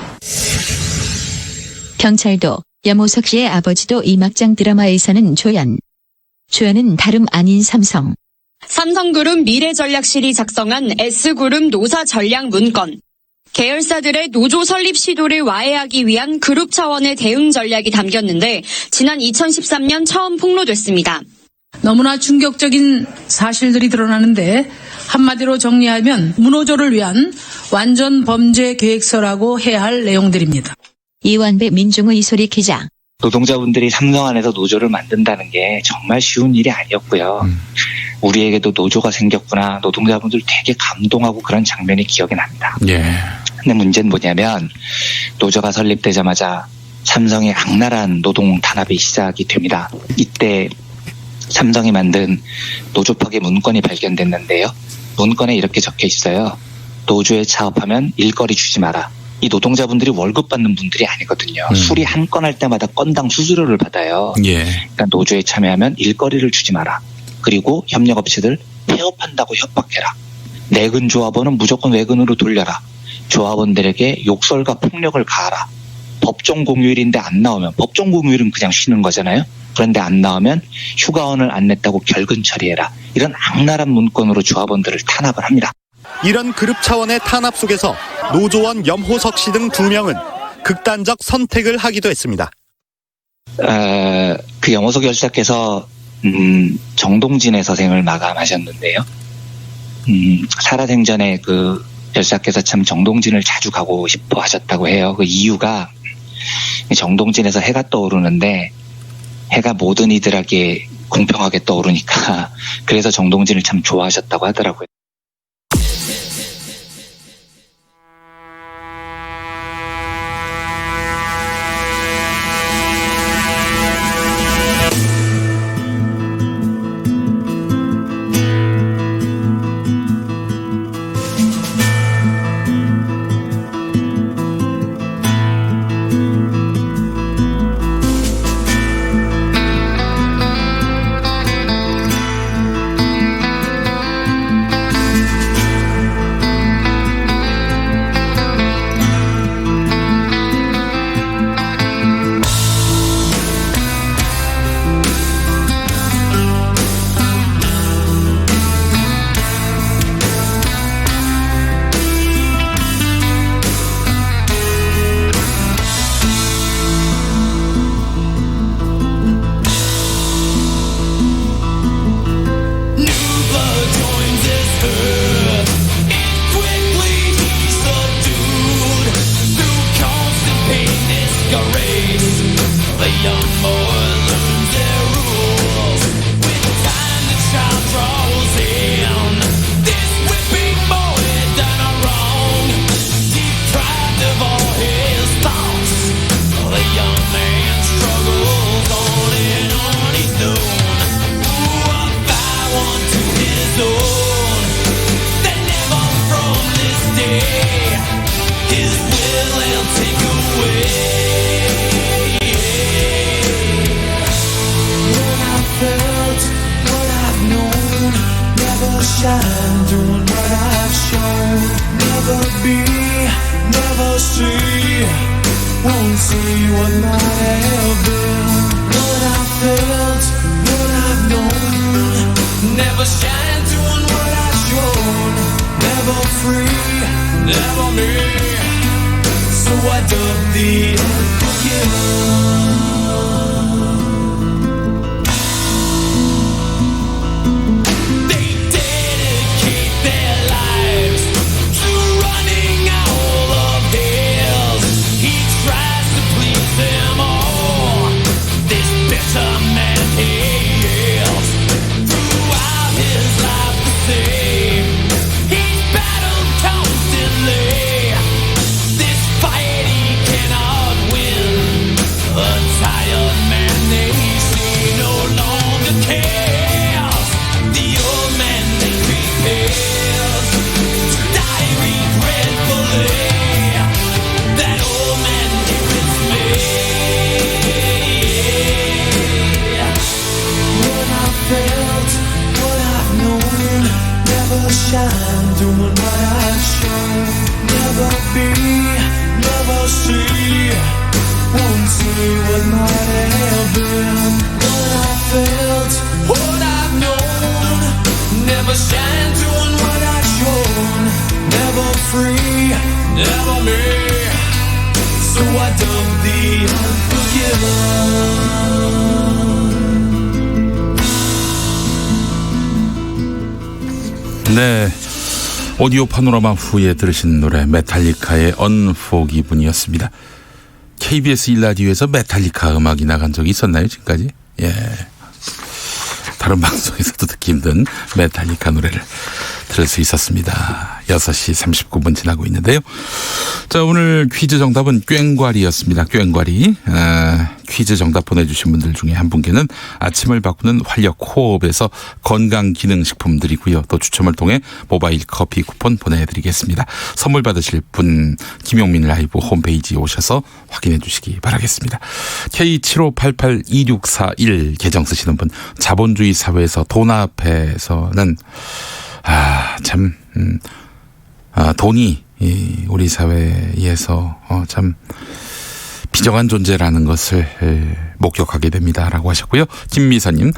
경찰도 염호석 씨의 아버지도 이 막장 드라마에서는 조연. 조연은 다름 아닌 삼성. 삼성그룹 미래전략실이 작성한 S그룹 노사 전략 문건. 계열사들의 노조 설립 시도를 와해하기 위한 그룹 차원의 대응 전략이 담겼는데 지난 2013년 처음 폭로됐습니다. 너무나 충격적인 사실들이 드러나는데 한마디로 정리하면 문호조를 위한 완전 범죄 계획서라고 해야 할 내용들입니다. 이완배 민중의 기자. 노동자분들이 삼성 안에서 노조를 만든다는 게 정말 쉬운 일이 아니었고요. 우리에게도 노조가 생겼구나. 노동자분들 되게 감동하고 그런 장면이 기억이 납니다. 근데 문제는 뭐냐면 노조가 설립되자마자 삼성의 악랄한 노동 탄압이 시작이 됩니다. 이때 삼성이 만든 노조 파괴 문건이 발견됐는데요. 문건에 이렇게 적혀 있어요. 노조에 차업하면 일거리 주지 마라. 이 노동자분들이 월급 받는 분들이 아니거든요. 수리 한 건 할 때마다 건당 수수료를 받아요. 그러니까 노조에 참여하면 일거리를 주지 마라. 그리고 협력업체들 폐업한다고 협박해라. 내근 조합원은 무조건 외근으로 돌려라. 조합원들에게 욕설과 폭력을 가하라. 법정 공휴일인데 안 나오면, 법정 공휴일은 그냥 쉬는 거잖아요. 그런데 안 나오면 휴가원을 안 냈다고 결근 처리해라. 이런 악랄한 문건으로 조합원들을 탄압을 합니다. 이런 그룹 차원의 탄압 속에서 노조원 염호석 씨 등 2명은 극단적 선택을 하기도 했습니다. 그 염호석 열사께서 정동진의 서생을 마감하셨는데요. 살아생전에 그 열사께서 참 정동진을 자주 가고 싶어 하셨다고 해요. 그 이유가 정동진에서 해가 떠오르는데 해가 모든 이들에게 공평하게 떠오르니까 그래서 정동진을 참 좋아하셨다고 하더라고요. What I felt 네. 오디오 파노라마 후에 들으신 노래 메탈리카의 언포기분이었습니다. KBS 1라디오에서 메탈리카 음악이 나간 적이 있었나요 지금까지? 예. 다른 방송에서도 듣기 힘든 메탈리카 노래를 들을 수 있었습니다. 6시 39분 지나고 있는데요. 자, 오늘 퀴즈 정답은 꽹과리였습니다. 꽹과리. 퀴즈 정답 보내주신 분들 중에 한 분께는 아침을 바꾸는 활력 코업에서 건강기능식품 드리고요. 또 추첨을 통해 모바일 커피 쿠폰 보내드리겠습니다. 선물 받으실 분 김용민 라이브 홈페이지에 오셔서 확인해 주시기 바라겠습니다. K75882641 계정 쓰시는 분 자본주의 사회에서 돈 앞에서는 참 돈이 우리 사회에서 참 비정한 존재라는 것을 목격하게 됩니다라고 하셨고요. 김미선님,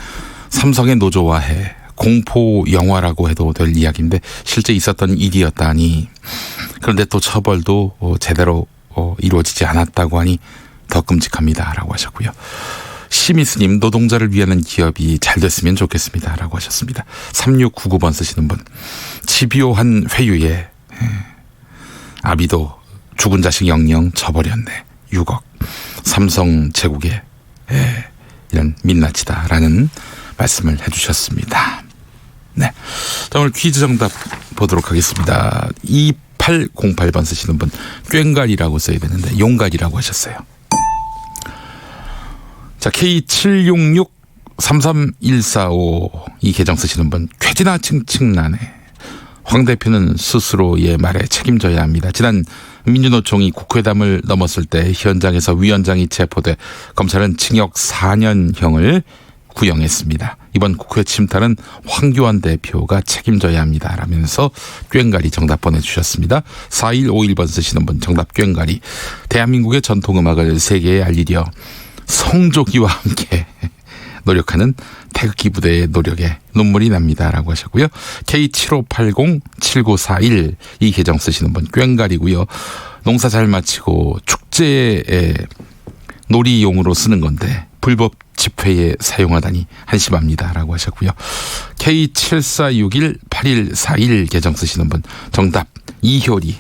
삼성의 노조화해 공포 영화라고 해도 될 이야기인데 실제 있었던 일이었다니, 그런데 또 처벌도 제대로 이루어지지 않았다고 하니 더 끔찍합니다라고 하셨고요. 시미스님, 노동자를 위하는 기업이 잘 됐으면 좋겠습니다라고 하셨습니다. 3699번 쓰시는 분, 집요한 회유에 아비도 죽은 자식 영영 쳐버렸네. 6억. 삼성 제국에 이런 민낯이다라는 말씀을 해주셨습니다. 네. 자, 오늘 퀴즈 정답 보도록 하겠습니다. 2808번 쓰시는 분, 꽹과리라고 써야 되는데 용가리라고 하셨어요. 자, K76633145 이 계정 쓰시는 분, 쾌지나 칭칭나네. 황 대표는 스스로의 말에 책임져야 합니다. 지난 민주노총이 국회담을 넘었을 때 현장에서 위원장이 체포돼 검찰은 징역 4년형을 구형했습니다. 이번 국회 침탈은 황교안 대표가 책임져야 합니다. 라면서 꽹과리 정답 보내주셨습니다. 4151번 쓰시는 분 정답 꽹과리. 대한민국의 전통음악을 세계에 알리려 성조기와 함께 노력하는 태극기 부대의 노력에 눈물이 납니다라고 하셨고요. K75807941 이 계정 쓰시는 분 꽹과리고요. 농사 잘 마치고 축제에 놀이용으로 쓰는 건데 불법 집회에 사용하다니 한심합니다라고 하셨고요. K74618141 계정 쓰시는 분 정답 이효리.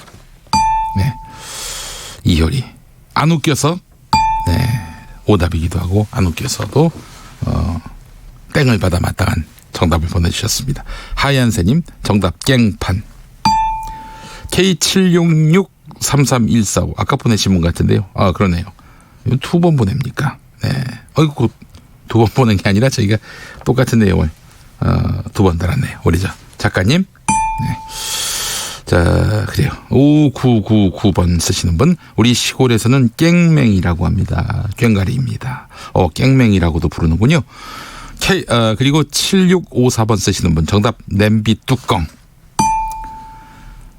네, 이효리. 안 웃겨서 네, 오답이기도 하고 안 웃겨서도 땡을 받아 마땅한 정답을 보내주셨습니다. 하얀새님 정답 깽판. K76633145 아까 보내신 분 같은데요. 아, 그러네요. 두 번 보냅니까? 네. 어이구, 두 번 보낸 게 아니라 저희가 똑같은 내용을 두 번 달았네요. 우리 작가님. 네. 자, 그래요. 5999번 쓰시는 분, 우리 시골에서는 깽맹이라고 합니다. 꽹과리입니다. 깽맹이라고도 부르는군요. 그리고 7654번 쓰시는 분 정답 냄비 뚜껑.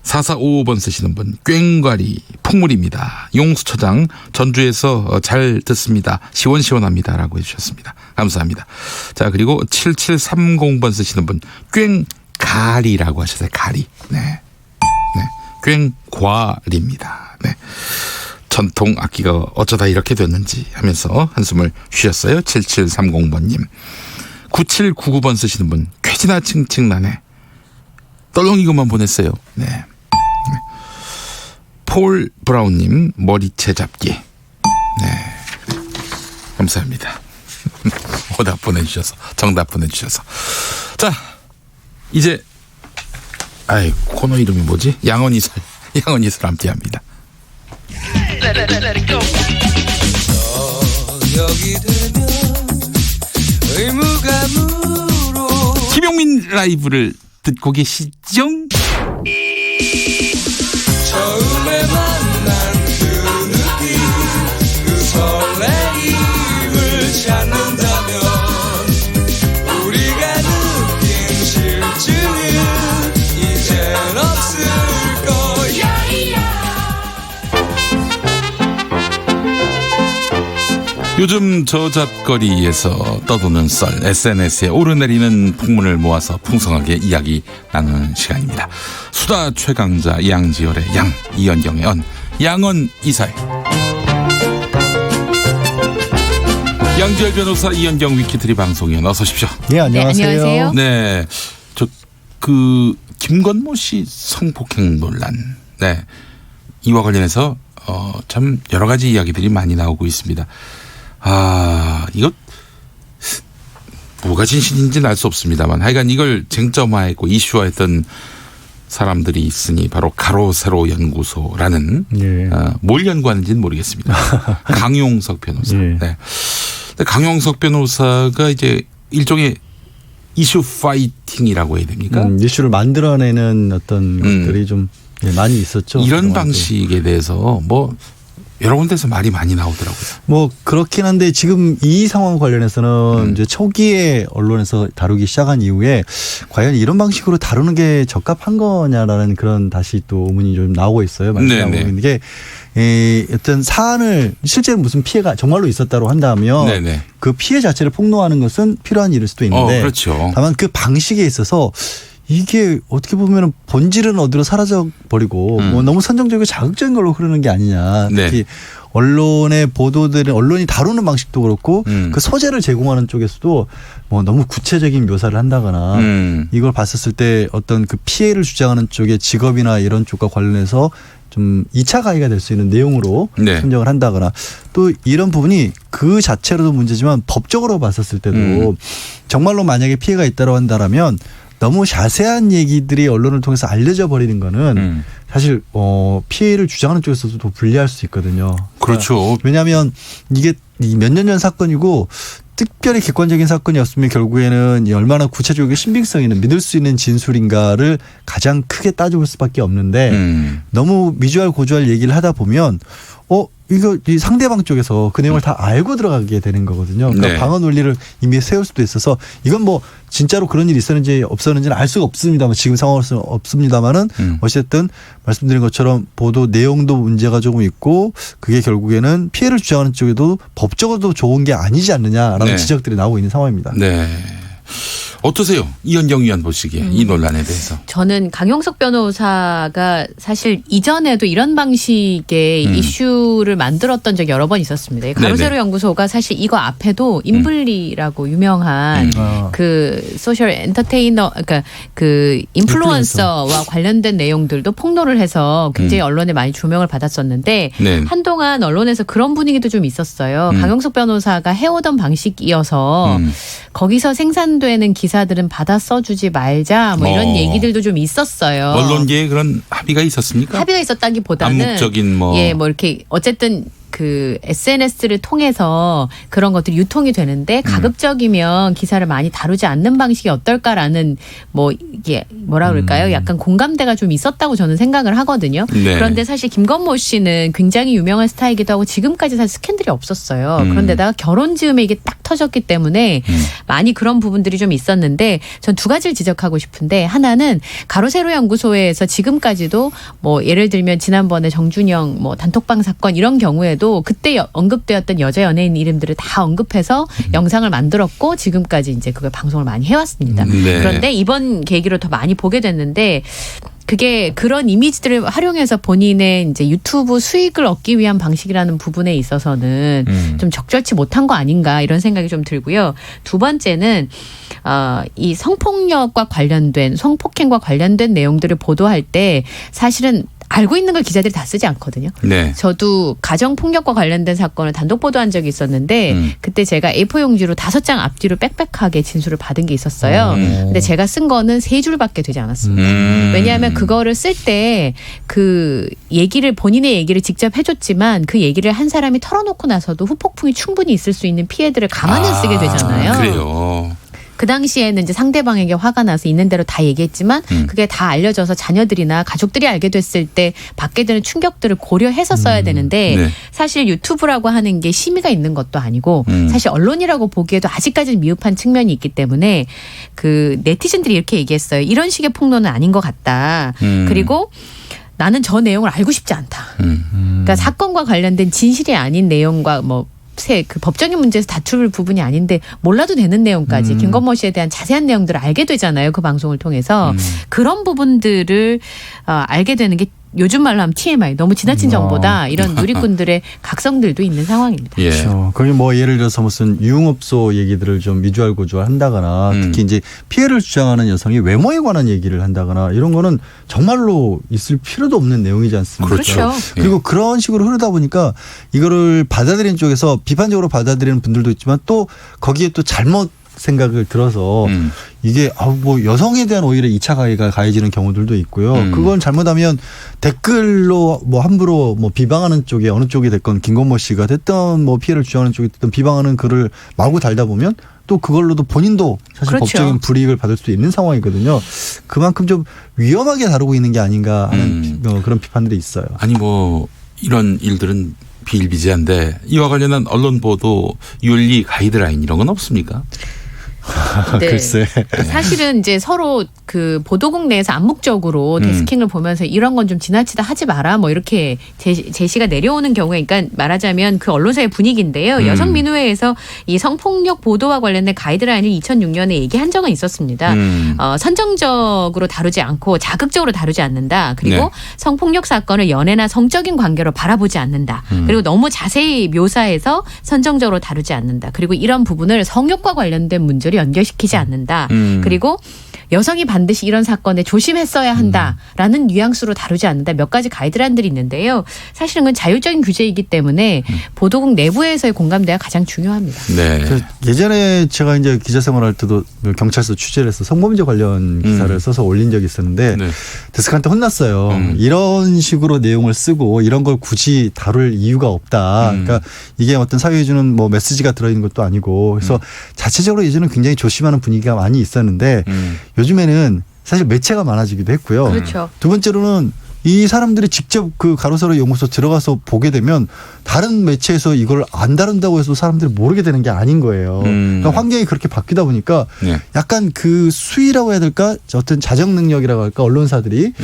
4455번 쓰시는 분 꽹과리 풍물입니다. 용수초장 전주에서 잘 듣습니다. 시원시원합니다라고 해주셨습니다. 감사합니다. 자, 그리고 7730번 쓰시는 분 꽹가리라고 하셨어요. 가리. 네. 네. 꽹과리입니다. 네. 전통 악기가 어쩌다 이렇게 됐는지 하면서 한숨을 쉬셨어요. 7730번님. 9799번 쓰시는 분 쾌지나 칭칭나네. 떨렁이고만 보냈어요. 네. 폴 브라운님 머리채 잡기. 네. 감사합니다. 오답 보내주셔서 정답 보내주셔서. 자, 이제 코너 이름이 뭐지? 양언이설 함께합니다. 김용민 라이브를 듣고 계시죠? 처음에 만난 그 느낌, 그 설레임을 찾는다면 우리가 느낀 실증은 이젠 없을 거야. 요즘 저잣거리에서 떠도는 썰, SNS에 오르내리는 풍문을 모아서 풍성하게 이야기 나누는 시간입니다. 수다 최강자 양지열의 양, 이연경의 언, 양언 이사회. 양지열 변호사, 이연경 위키트리 방송위원 어서 오십시오. 네, 안녕하세요. 네, 김건모 씨 성폭행 논란. 네. 이와 관련해서 참 여러 가지 이야기들이 많이 나오고 있습니다. 이거 뭐가 진실인지는 알 수 없습니다만 하여간 이걸 쟁점화했고 이슈화했던 사람들이 있으니 바로 가로세로 연구소라는 뭘 연구하는지는 모르겠습니다. 강용석 변호사. 네. 강용석 변호사가 이제 일종의 이슈 파이팅이라고 해야 됩니까? 이슈를 만들어내는 어떤 것들이 좀 많이 있었죠. 이런 방식에 대해서 뭐 여러 군데서 말이 많이 나오더라고요. 뭐 그렇긴 한데 지금 이 상황 관련해서는 이제 초기에 언론에서 다루기 시작한 이후에 과연 이런 방식으로 다루는 게 적합한 거냐라는 그런 다시 또 의문이 좀 나오고 있어요. 나오고 있는 게 어떤 사안을 실제로 무슨 피해가 정말로 있었다고 한다면 네네. 그 피해 자체를 폭로하는 것은 필요한 일일 수도 있는데 그렇죠. 다만 그 방식에 있어서 이게 어떻게 보면 본질은 어디로 사라져 버리고 뭐 너무 선정적이고 자극적인 걸로 흐르는 게 아니냐. 특히 언론의 보도들은 언론이 다루는 방식도 그렇고 그 소재를 제공하는 쪽에서도 뭐 너무 구체적인 묘사를 한다거나 이걸 봤었을 때 어떤 그 피해를 주장하는 쪽의 직업이나 이런 쪽과 관련해서 좀 2차 가해가 될 수 있는 내용으로 선정을 한다거나 또 이런 부분이 그 자체로도 문제지만 법적으로 봤었을 때도 정말로 만약에 피해가 있다고 한다라면 너무 자세한 얘기들이 언론을 통해서 알려져 버리는 거는 사실 피해를 주장하는 쪽에서도 더 불리할 수 있거든요. 그렇죠. 왜냐하면 이게 몇 년 전 사건이고 특별히 객관적인 사건이었으면 결국에는 얼마나 구체적이고 신빙성 있는 믿을 수 있는 진술인가를 가장 크게 따져볼 수밖에 없는데 너무 미주알 고주알 얘기를 하다 보면 이거 이 상대방 쪽에서 그 내용을 다 알고 들어가게 되는 거거든요. 그러니까 방어 논리를 이미 세울 수도 있어서 이건 뭐 진짜로 그런 일이 있었는지 없었는지는 알 수가 없습니다만 지금 상황으로서는 없습니다만은 어쨌든 말씀드린 것처럼 보도 내용도 문제가 조금 있고 그게 결국에는 피해를 주장하는 쪽에도 법적으로도 좋은 게 아니지 않느냐라는 지적들이 나오고 있는 상황입니다. 네. 어떠세요? 이현경 위원 보시기에 이 논란에 대해서. 저는 강용석 변호사가 사실 이전에도 이런 방식의 이슈를 만들었던 적이 여러 번 있었습니다. 가로세로 연구소가 사실 이거 앞에도 인블리라고 유명한 그 소셜 엔터테이너 그러니까 그 인플루언서와 관련된 내용들도 폭로를 해서 굉장히 언론에 많이 조명을 받았었는데 한동안 언론에서 그런 분위기도 좀 있었어요. 강용석 변호사가 해오던 방식이어서 거기서 생산되는 기사들은 받아 써주지 말자 뭐 이런 얘기들도 좀 있었어요. 언론계에 그런 합의가 있었습니까? 합의가 있었다기보다는 암묵적인 뭐 이렇게 어쨌든 그 SNS를 통해서 그런 것들이 유통이 되는데 가급적이면 기사를 많이 다루지 않는 방식이 어떨까라는 뭐 이게 뭐라 그럴까요? 약간 공감대가 좀 있었다고 저는 생각을 하거든요. 그런데 사실 김건모 씨는 굉장히 유명한 스타이기도 하고 지금까지 사실 스캔들이 없었어요. 그런데다가 결혼 즈음에 이게 딱 터졌기 때문에 많이 그런 부분들이 좀 있었는데 전 두 가지를 지적하고 싶은데 하나는 가로세로 연구소에서 지금까지도 뭐 예를 들면 지난번에 정준영 뭐 단톡방 사건 이런 경우에도 그때 언급되었던 여자 연예인 이름들을 다 언급해서 영상을 만들었고 지금까지 이제 그걸 방송을 많이 해왔습니다. 그런데 이번 계기로 더 많이 보게 됐는데 그게 그런 이미지들을 활용해서 본인의 이제 유튜브 수익을 얻기 위한 방식이라는 부분에 있어서는 좀 적절치 못한 거 아닌가 이런 생각이 좀 들고요. 두 번째는 이 성폭력과 관련된 성폭행과 관련된 내용들을 보도할 때 사실은 알고 있는 걸 기자들이 다 쓰지 않거든요. 저도 가정폭력과 관련된 사건을 단독 보도한 적이 있었는데 그때 제가 A4 용지로 5장 앞뒤로 빽빽하게 진술을 받은 게 있었어요. 근데 제가 쓴 거는 3줄밖에 되지 않았습니다. 왜냐하면 그거를 쓸 때 그 얘기를 본인의 얘기를 직접 해줬지만 그 얘기를 한 사람이 털어놓고 나서도 후폭풍이 충분히 있을 수 있는 피해들을 감안해 쓰게 되잖아요. 그래요. 그 당시에는 이제 상대방에게 화가 나서 있는 대로 다 얘기했지만 그게 다 알려져서 자녀들이나 가족들이 알게 됐을 때 받게 되는 충격들을 고려해서 써야 되는데 사실 유튜브라고 하는 게 심의가 있는 것도 아니고 사실 언론이라고 보기에도 아직까지는 미흡한 측면이 있기 때문에 그 네티즌들이 이렇게 얘기했어요. 이런 식의 폭로는 아닌 것 같다. 그리고 나는 저 내용을 알고 싶지 않다. 그러니까 사건과 관련된 진실이 아닌 내용과 뭐 그 법적인 문제에서 다툴 부분이 아닌데 몰라도 되는 내용까지 김건모 씨에 대한 자세한 내용들을 알게 되잖아요. 그 방송을 통해서. 그런 부분들을 알게 되는 게 요즘 말로 하면 TMI, 너무 지나친 정보다 이런 누리꾼들의 각성들도 있는 상황입니다. 예. 그렇죠. 거기 뭐 예를 들어서 무슨 유흥업소 얘기들을 좀 위주할 고주할 한다거나 특히 이제 피해를 주장하는 여성이 외모에 관한 얘기를 한다거나 이런 거는 정말로 있을 필요도 없는 내용이지 않습니까? 그렇죠. 그리고 그런 식으로 흐르다 보니까 이거를 받아들이는 쪽에서 비판적으로 받아들이는 분들도 있지만 또 거기에 또 잘못 생각을 들어서 이게 뭐 여성에 대한 오히려 2차 가해가 가해지는 경우들도 있고요. 그건 잘못하면 댓글로 뭐 함부로 뭐 비방하는 쪽에 어느 쪽이 됐건 김건모 씨가 됐던 뭐 피해를 주장하는 쪽이 됐던 비방하는 글을 마구 달다 보면 또 그걸로도 본인도 사실 그렇죠. 법적인 불이익을 받을 수 있는 상황이거든요. 그만큼 좀 위험하게 다루고 있는 게 아닌가 하는 그런 비판들이 있어요. 아니 뭐 이런 일들은 비일비재한데 이와 관련한 언론 보도 윤리 가이드라인 이런 건 없습니까? 네. 글쎄. 사실은 이제 서로 그 보도국 내에서 암묵적으로 데스킹을 보면서 이런 건 좀 지나치다 하지 마라 뭐 이렇게 제시가 내려오는 경우에 그러니까 말하자면 그 언론사의 분위기인데요. 여성민우회에서 이 성폭력 보도와 관련된 가이드라인을 2006년에 얘기한 적은 있었습니다. 선정적으로 다루지 않고 자극적으로 다루지 않는다. 그리고 네. 성폭력 사건을 연애나 성적인 관계로 바라보지 않는다. 그리고 너무 자세히 묘사해서 선정적으로 다루지 않는다. 그리고 이런 부분을 성욕과 관련된 문제로 연결시키지 않는다. 그리고 여성이 반드시 이런 사건에 조심했어야 한다라는 뉘앙스로 다루지 않는다. 몇 가지 가이드라인들이 있는데요. 사실은 그건 자율적인 규제이기 때문에 보도국 내부에서의 공감대가 가장 중요합니다. 네. 예전에 제가 이제 기자 생활할 때도 경찰서 취재를 해서 성범죄 관련 기사를 써서 올린 적이 있었는데 데스크한테 혼났어요. 이런 식으로 내용을 쓰고 이런 걸 굳이 다룰 이유가 없다. 그러니까 이게 어떤 사회에 주는 뭐 메시지가 들어있는 것도 아니고 그래서 자체적으로 예전에 굉장히 조심하는 분위기가 많이 있었는데 요즘에는 사실 매체가 많아지기도 했고요. 그렇죠. 두 번째로는 이 사람들이 직접 그 가로세로 연구소 들어가서 보게 되면 다른 매체에서 이걸 안 다룬다고 해서 사람들이 모르게 되는 게 아닌 거예요. 그러니까 환경이 그렇게 바뀌다 보니까 약간 그 수위라고 해야 될까? 어떤 자정 능력이라고 할까? 언론사들이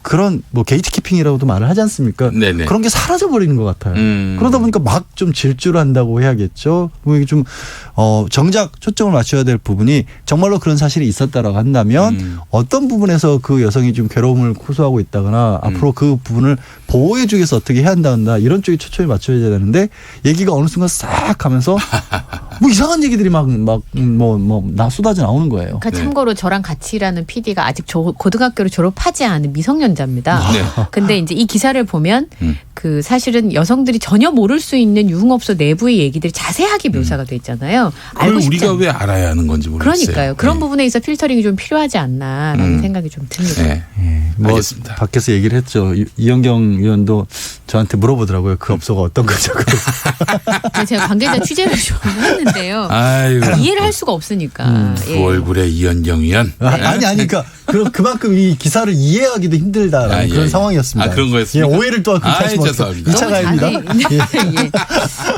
그런 뭐 게이트키핑이라고도 말을 하지 않습니까? 네네. 그런 게 사라져 버리는 것 같아요. 그러다 보니까 막 좀 질주를 한다고 해야겠죠. 이게 좀 정작 초점을 맞춰야 될 부분이 정말로 그런 사실이 있었다라고 한다면 어떤 부분에서 그 여성이 좀 괴로움을 호소하고 있다거나 앞으로 그 부분을 보호해 주기 위해서 어떻게 해야 한다 이런 쪽에 초점이 맞춰야 되는데 얘기가 어느 순간 싹 하면서 뭐 이상한 얘기들이 막 쏟아져 나오는 거예요. 그러니까 참고로 저랑 같이 일하는 PD가 아직 고등학교를 졸업하지 않은 미성년자입니다. 네. 근데 이제 이 기사를 보면 그 사실은 여성들이 전혀 모를 수 있는 유흥업소 내부의 얘기들이 자세하게 묘사가 돼 있잖아요. 그걸 우리가 왜 알아야 하는 건지 모르겠어요. 그러니까요. 그런 부분에 있어 필터링이 좀 필요하지 않나라는 생각이 좀 듭니다. 네. 뭐 알겠습니다. 밖에서 얘기를 했죠. 이현경 의원도 저한테 물어보더라고요. 그 업소가 어떤 거죠? 제가 관계자 취재를 좀 했는데요. 아이고. 이해를 할 수가 없으니까. 그 얼굴에 이현경 의원. 아니 그러니까 그만큼 이 기사를 이해하기도 힘들다라는 그런 상황이었습니다. 그런 거였습니까? 오해를 또 하시면 2차 가해입니다. 예.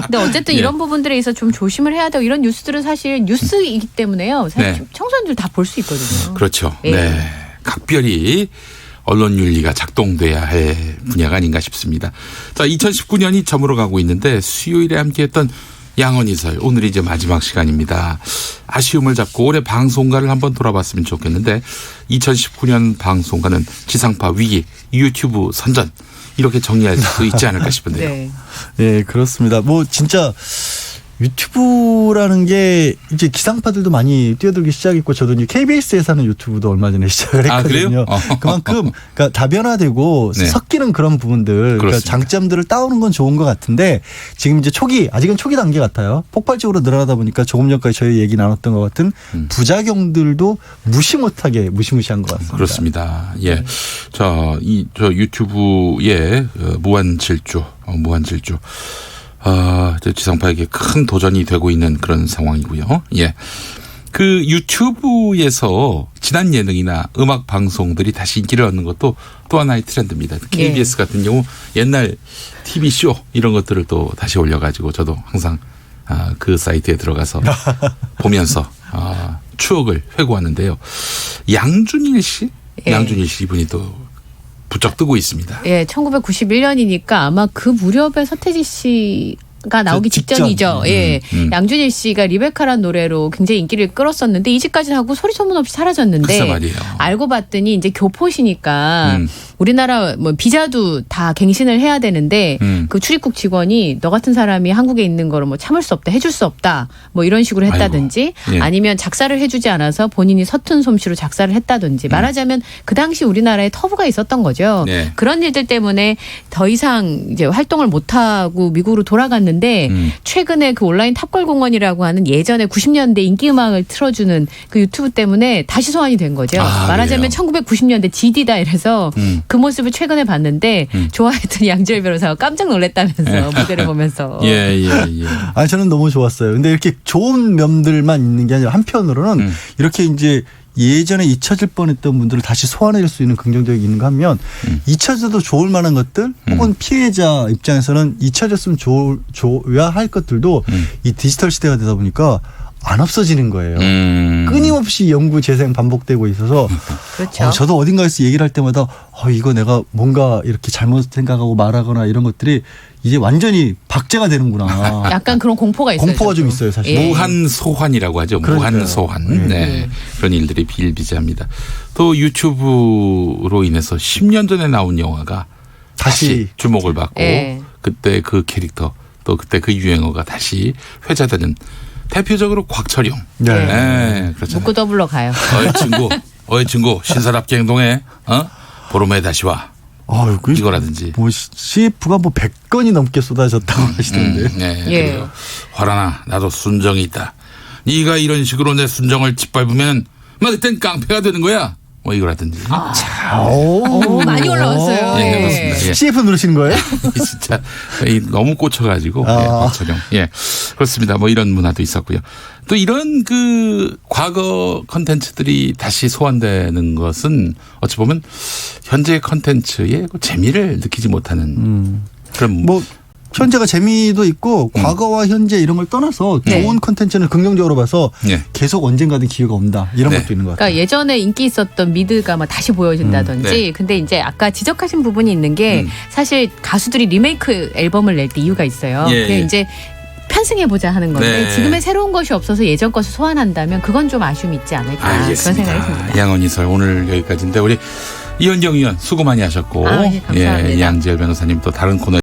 근데 어쨌든 이런 부분들에 있어서 좀 조심을 해야 되고 이런 뉴스들은 사실 뉴스이기 때문에요. 사실 청소년들 다 볼 수 있거든요. 그렇죠. 예. 네. 각별히 언론 윤리가 작동돼야 할 분야가 아닌가 싶습니다. 자, 2019년이 저물어 가고 있는데 수요일에 함께했던 양언이설 오늘이 이제 마지막 시간입니다. 아쉬움을 잡고 올해 방송가를 한번 돌아봤으면 좋겠는데 2019년 방송가는 지상파 위기, 유튜브 선전 이렇게 정리할 수 있지 않을까 싶은데요. 네. 네, 그렇습니다. 뭐 진짜 유튜브라는 게 이제 기상파들도 많이 뛰어들기 시작했고 저도 이제 KBS에서 하는 유튜브도 얼마 전에 시작을 했거든요. 그만큼 그러니까 다변화되고 섞이는 그런 부분들, 그러니까 장점들을 따오는 건 좋은 것 같은데 지금 이제 아직은 초기 단계 같아요. 폭발적으로 늘어나다 보니까 조금 전까지 저희 얘기 나눴던 것 같은 부작용들도 무시무시한 것 같습니다. 그렇습니다. 예, 저 유튜브의 무한 질주. 지상파에게 큰 도전이 되고 있는 그런 상황이고요. 예. 그 유튜브에서 지난 예능이나 음악 방송들이 다시 인기를 얻는 것도 또 하나의 트렌드입니다. KBS 같은 경우 옛날 TV쇼 이런 것들을 또 다시 올려가지고 저도 항상 그 사이트에 들어가서 보면서 추억을 회고하는데요. 양준일 씨 이분이 또 부쩍 뜨고 있습니다. 예, 1991년이니까 아마 그 무렵에 서태지 씨가 나오기 직전이죠. 예, 양준일 씨가 리베카란 노래로 굉장히 인기를 끌었었는데 2집까지 하고 소리 소문 없이 사라졌는데 글쎄 말이에요. 알고 봤더니 이제 교포시니까 우리나라 뭐 비자도 다 갱신을 해야 되는데 그 출입국 직원이 너 같은 사람이 한국에 있는 거를 뭐 참을 수 없다, 해줄 수 없다, 뭐 이런 식으로 했다든지 예. 아니면 작사를 해주지 않아서 본인이 서툰 솜씨로 작사를 했다든지 말하자면 그 당시 우리나라에 터부가 있었던 거죠. 네. 그런 일들 때문에 더 이상 이제 활동을 못하고 미국으로 돌아갔는데 최근에 그 온라인 탑걸 공원이라고 하는 예전에 90년대 인기 음악을 틀어주는 그 유튜브 때문에 다시 소환이 된 거죠. 말하자면 1990년대 GD다 이래서 그 모습을 최근에 봤는데 좋아했던 양지열 변호사가 깜짝 놀랐다면서 무대를 보면서. 예. 아니 저는 너무 좋았어요. 근데 이렇게 좋은 면들만 있는 게 아니라 한편으로는 이렇게 이제 예전에 잊혀질 뻔했던 분들을 다시 소환할 수 있는 긍정적인 있는가 하면 잊혀져도 좋을 만한 것들 혹은 피해자 입장에서는 잊혀졌으면 줘야 할 것들도 이 디지털 시대가 되다 보니까 안 없어지는 거예요. 끊임없이 연구 재생 반복되고 있어서 그렇죠. 저도 어딘가에서 얘기를 할 때마다 이거 내가 뭔가 이렇게 잘못 생각하고 말하거나 이런 것들이 이제 완전히 박제가 되는구나. 약간 그런 공포가 있어요. 공포가 좀 있어요, 사실. 무한 소환이라고 하죠. 그러니까요. 무한 소환. 네. 그런 일들이 비일비재합니다. 또 유튜브로 인해서 10년 전에 나온 영화가 다시 주목을 받고 그때 그 캐릭터 또 그때 그 유행어가 다시 회자되는 대표적으로 곽철용. 네. 그렇죠. 묻고 더불러 가요. 어이 친구 신사답게 행동해. 보름에 다시 와. 이거라든지. 뭐 CF가 뭐 100건이 넘게 쏟아졌다고 하시던데. 네. 그래요. 화란아 나도 순정이 있다. 네가 이런 식으로 내 순정을 짓밟으면 막 그땐 깡패가 되는 거야. 뭐 이거라든지. 많이 올라왔어요. 네, 그렇습니다. 예. CF 누르시는 거예요? 진짜 너무 꽂혀가지고 박철용. 예, 그렇습니다. 뭐 이런 문화도 있었고요. 또 이런 그 과거 컨텐츠들이 다시 소환되는 것은 어찌 보면 현재 컨텐츠의 그 재미를 느끼지 못하는 그런 뭐. 현재가 재미도 있고 과거와 현재 이런 걸 떠나서 좋은 콘텐츠는 긍정적으로 봐서 계속 언젠가든 기회가 온다 이런 것도 있는 것 같아요. 그러니까 예전에 인기 있었던 미드가 막 다시 보여진다든지 근데 이제 아까 지적하신 부분이 있는 게 사실 가수들이 리메이크 앨범을 낼 때 이유가 있어요. 그게 이제 편승해보자 하는 건데 지금의 새로운 것이 없어서 예전 것을 소환한다면 그건 좀 아쉬움이 있지 않을까. 알겠습니다. 그런 생각이 듭니다. 양언이설 오늘 여기까지인데 우리 이현경 의원 수고 많이 하셨고 감사합니다. 양지열 변호사님 또 다른 코너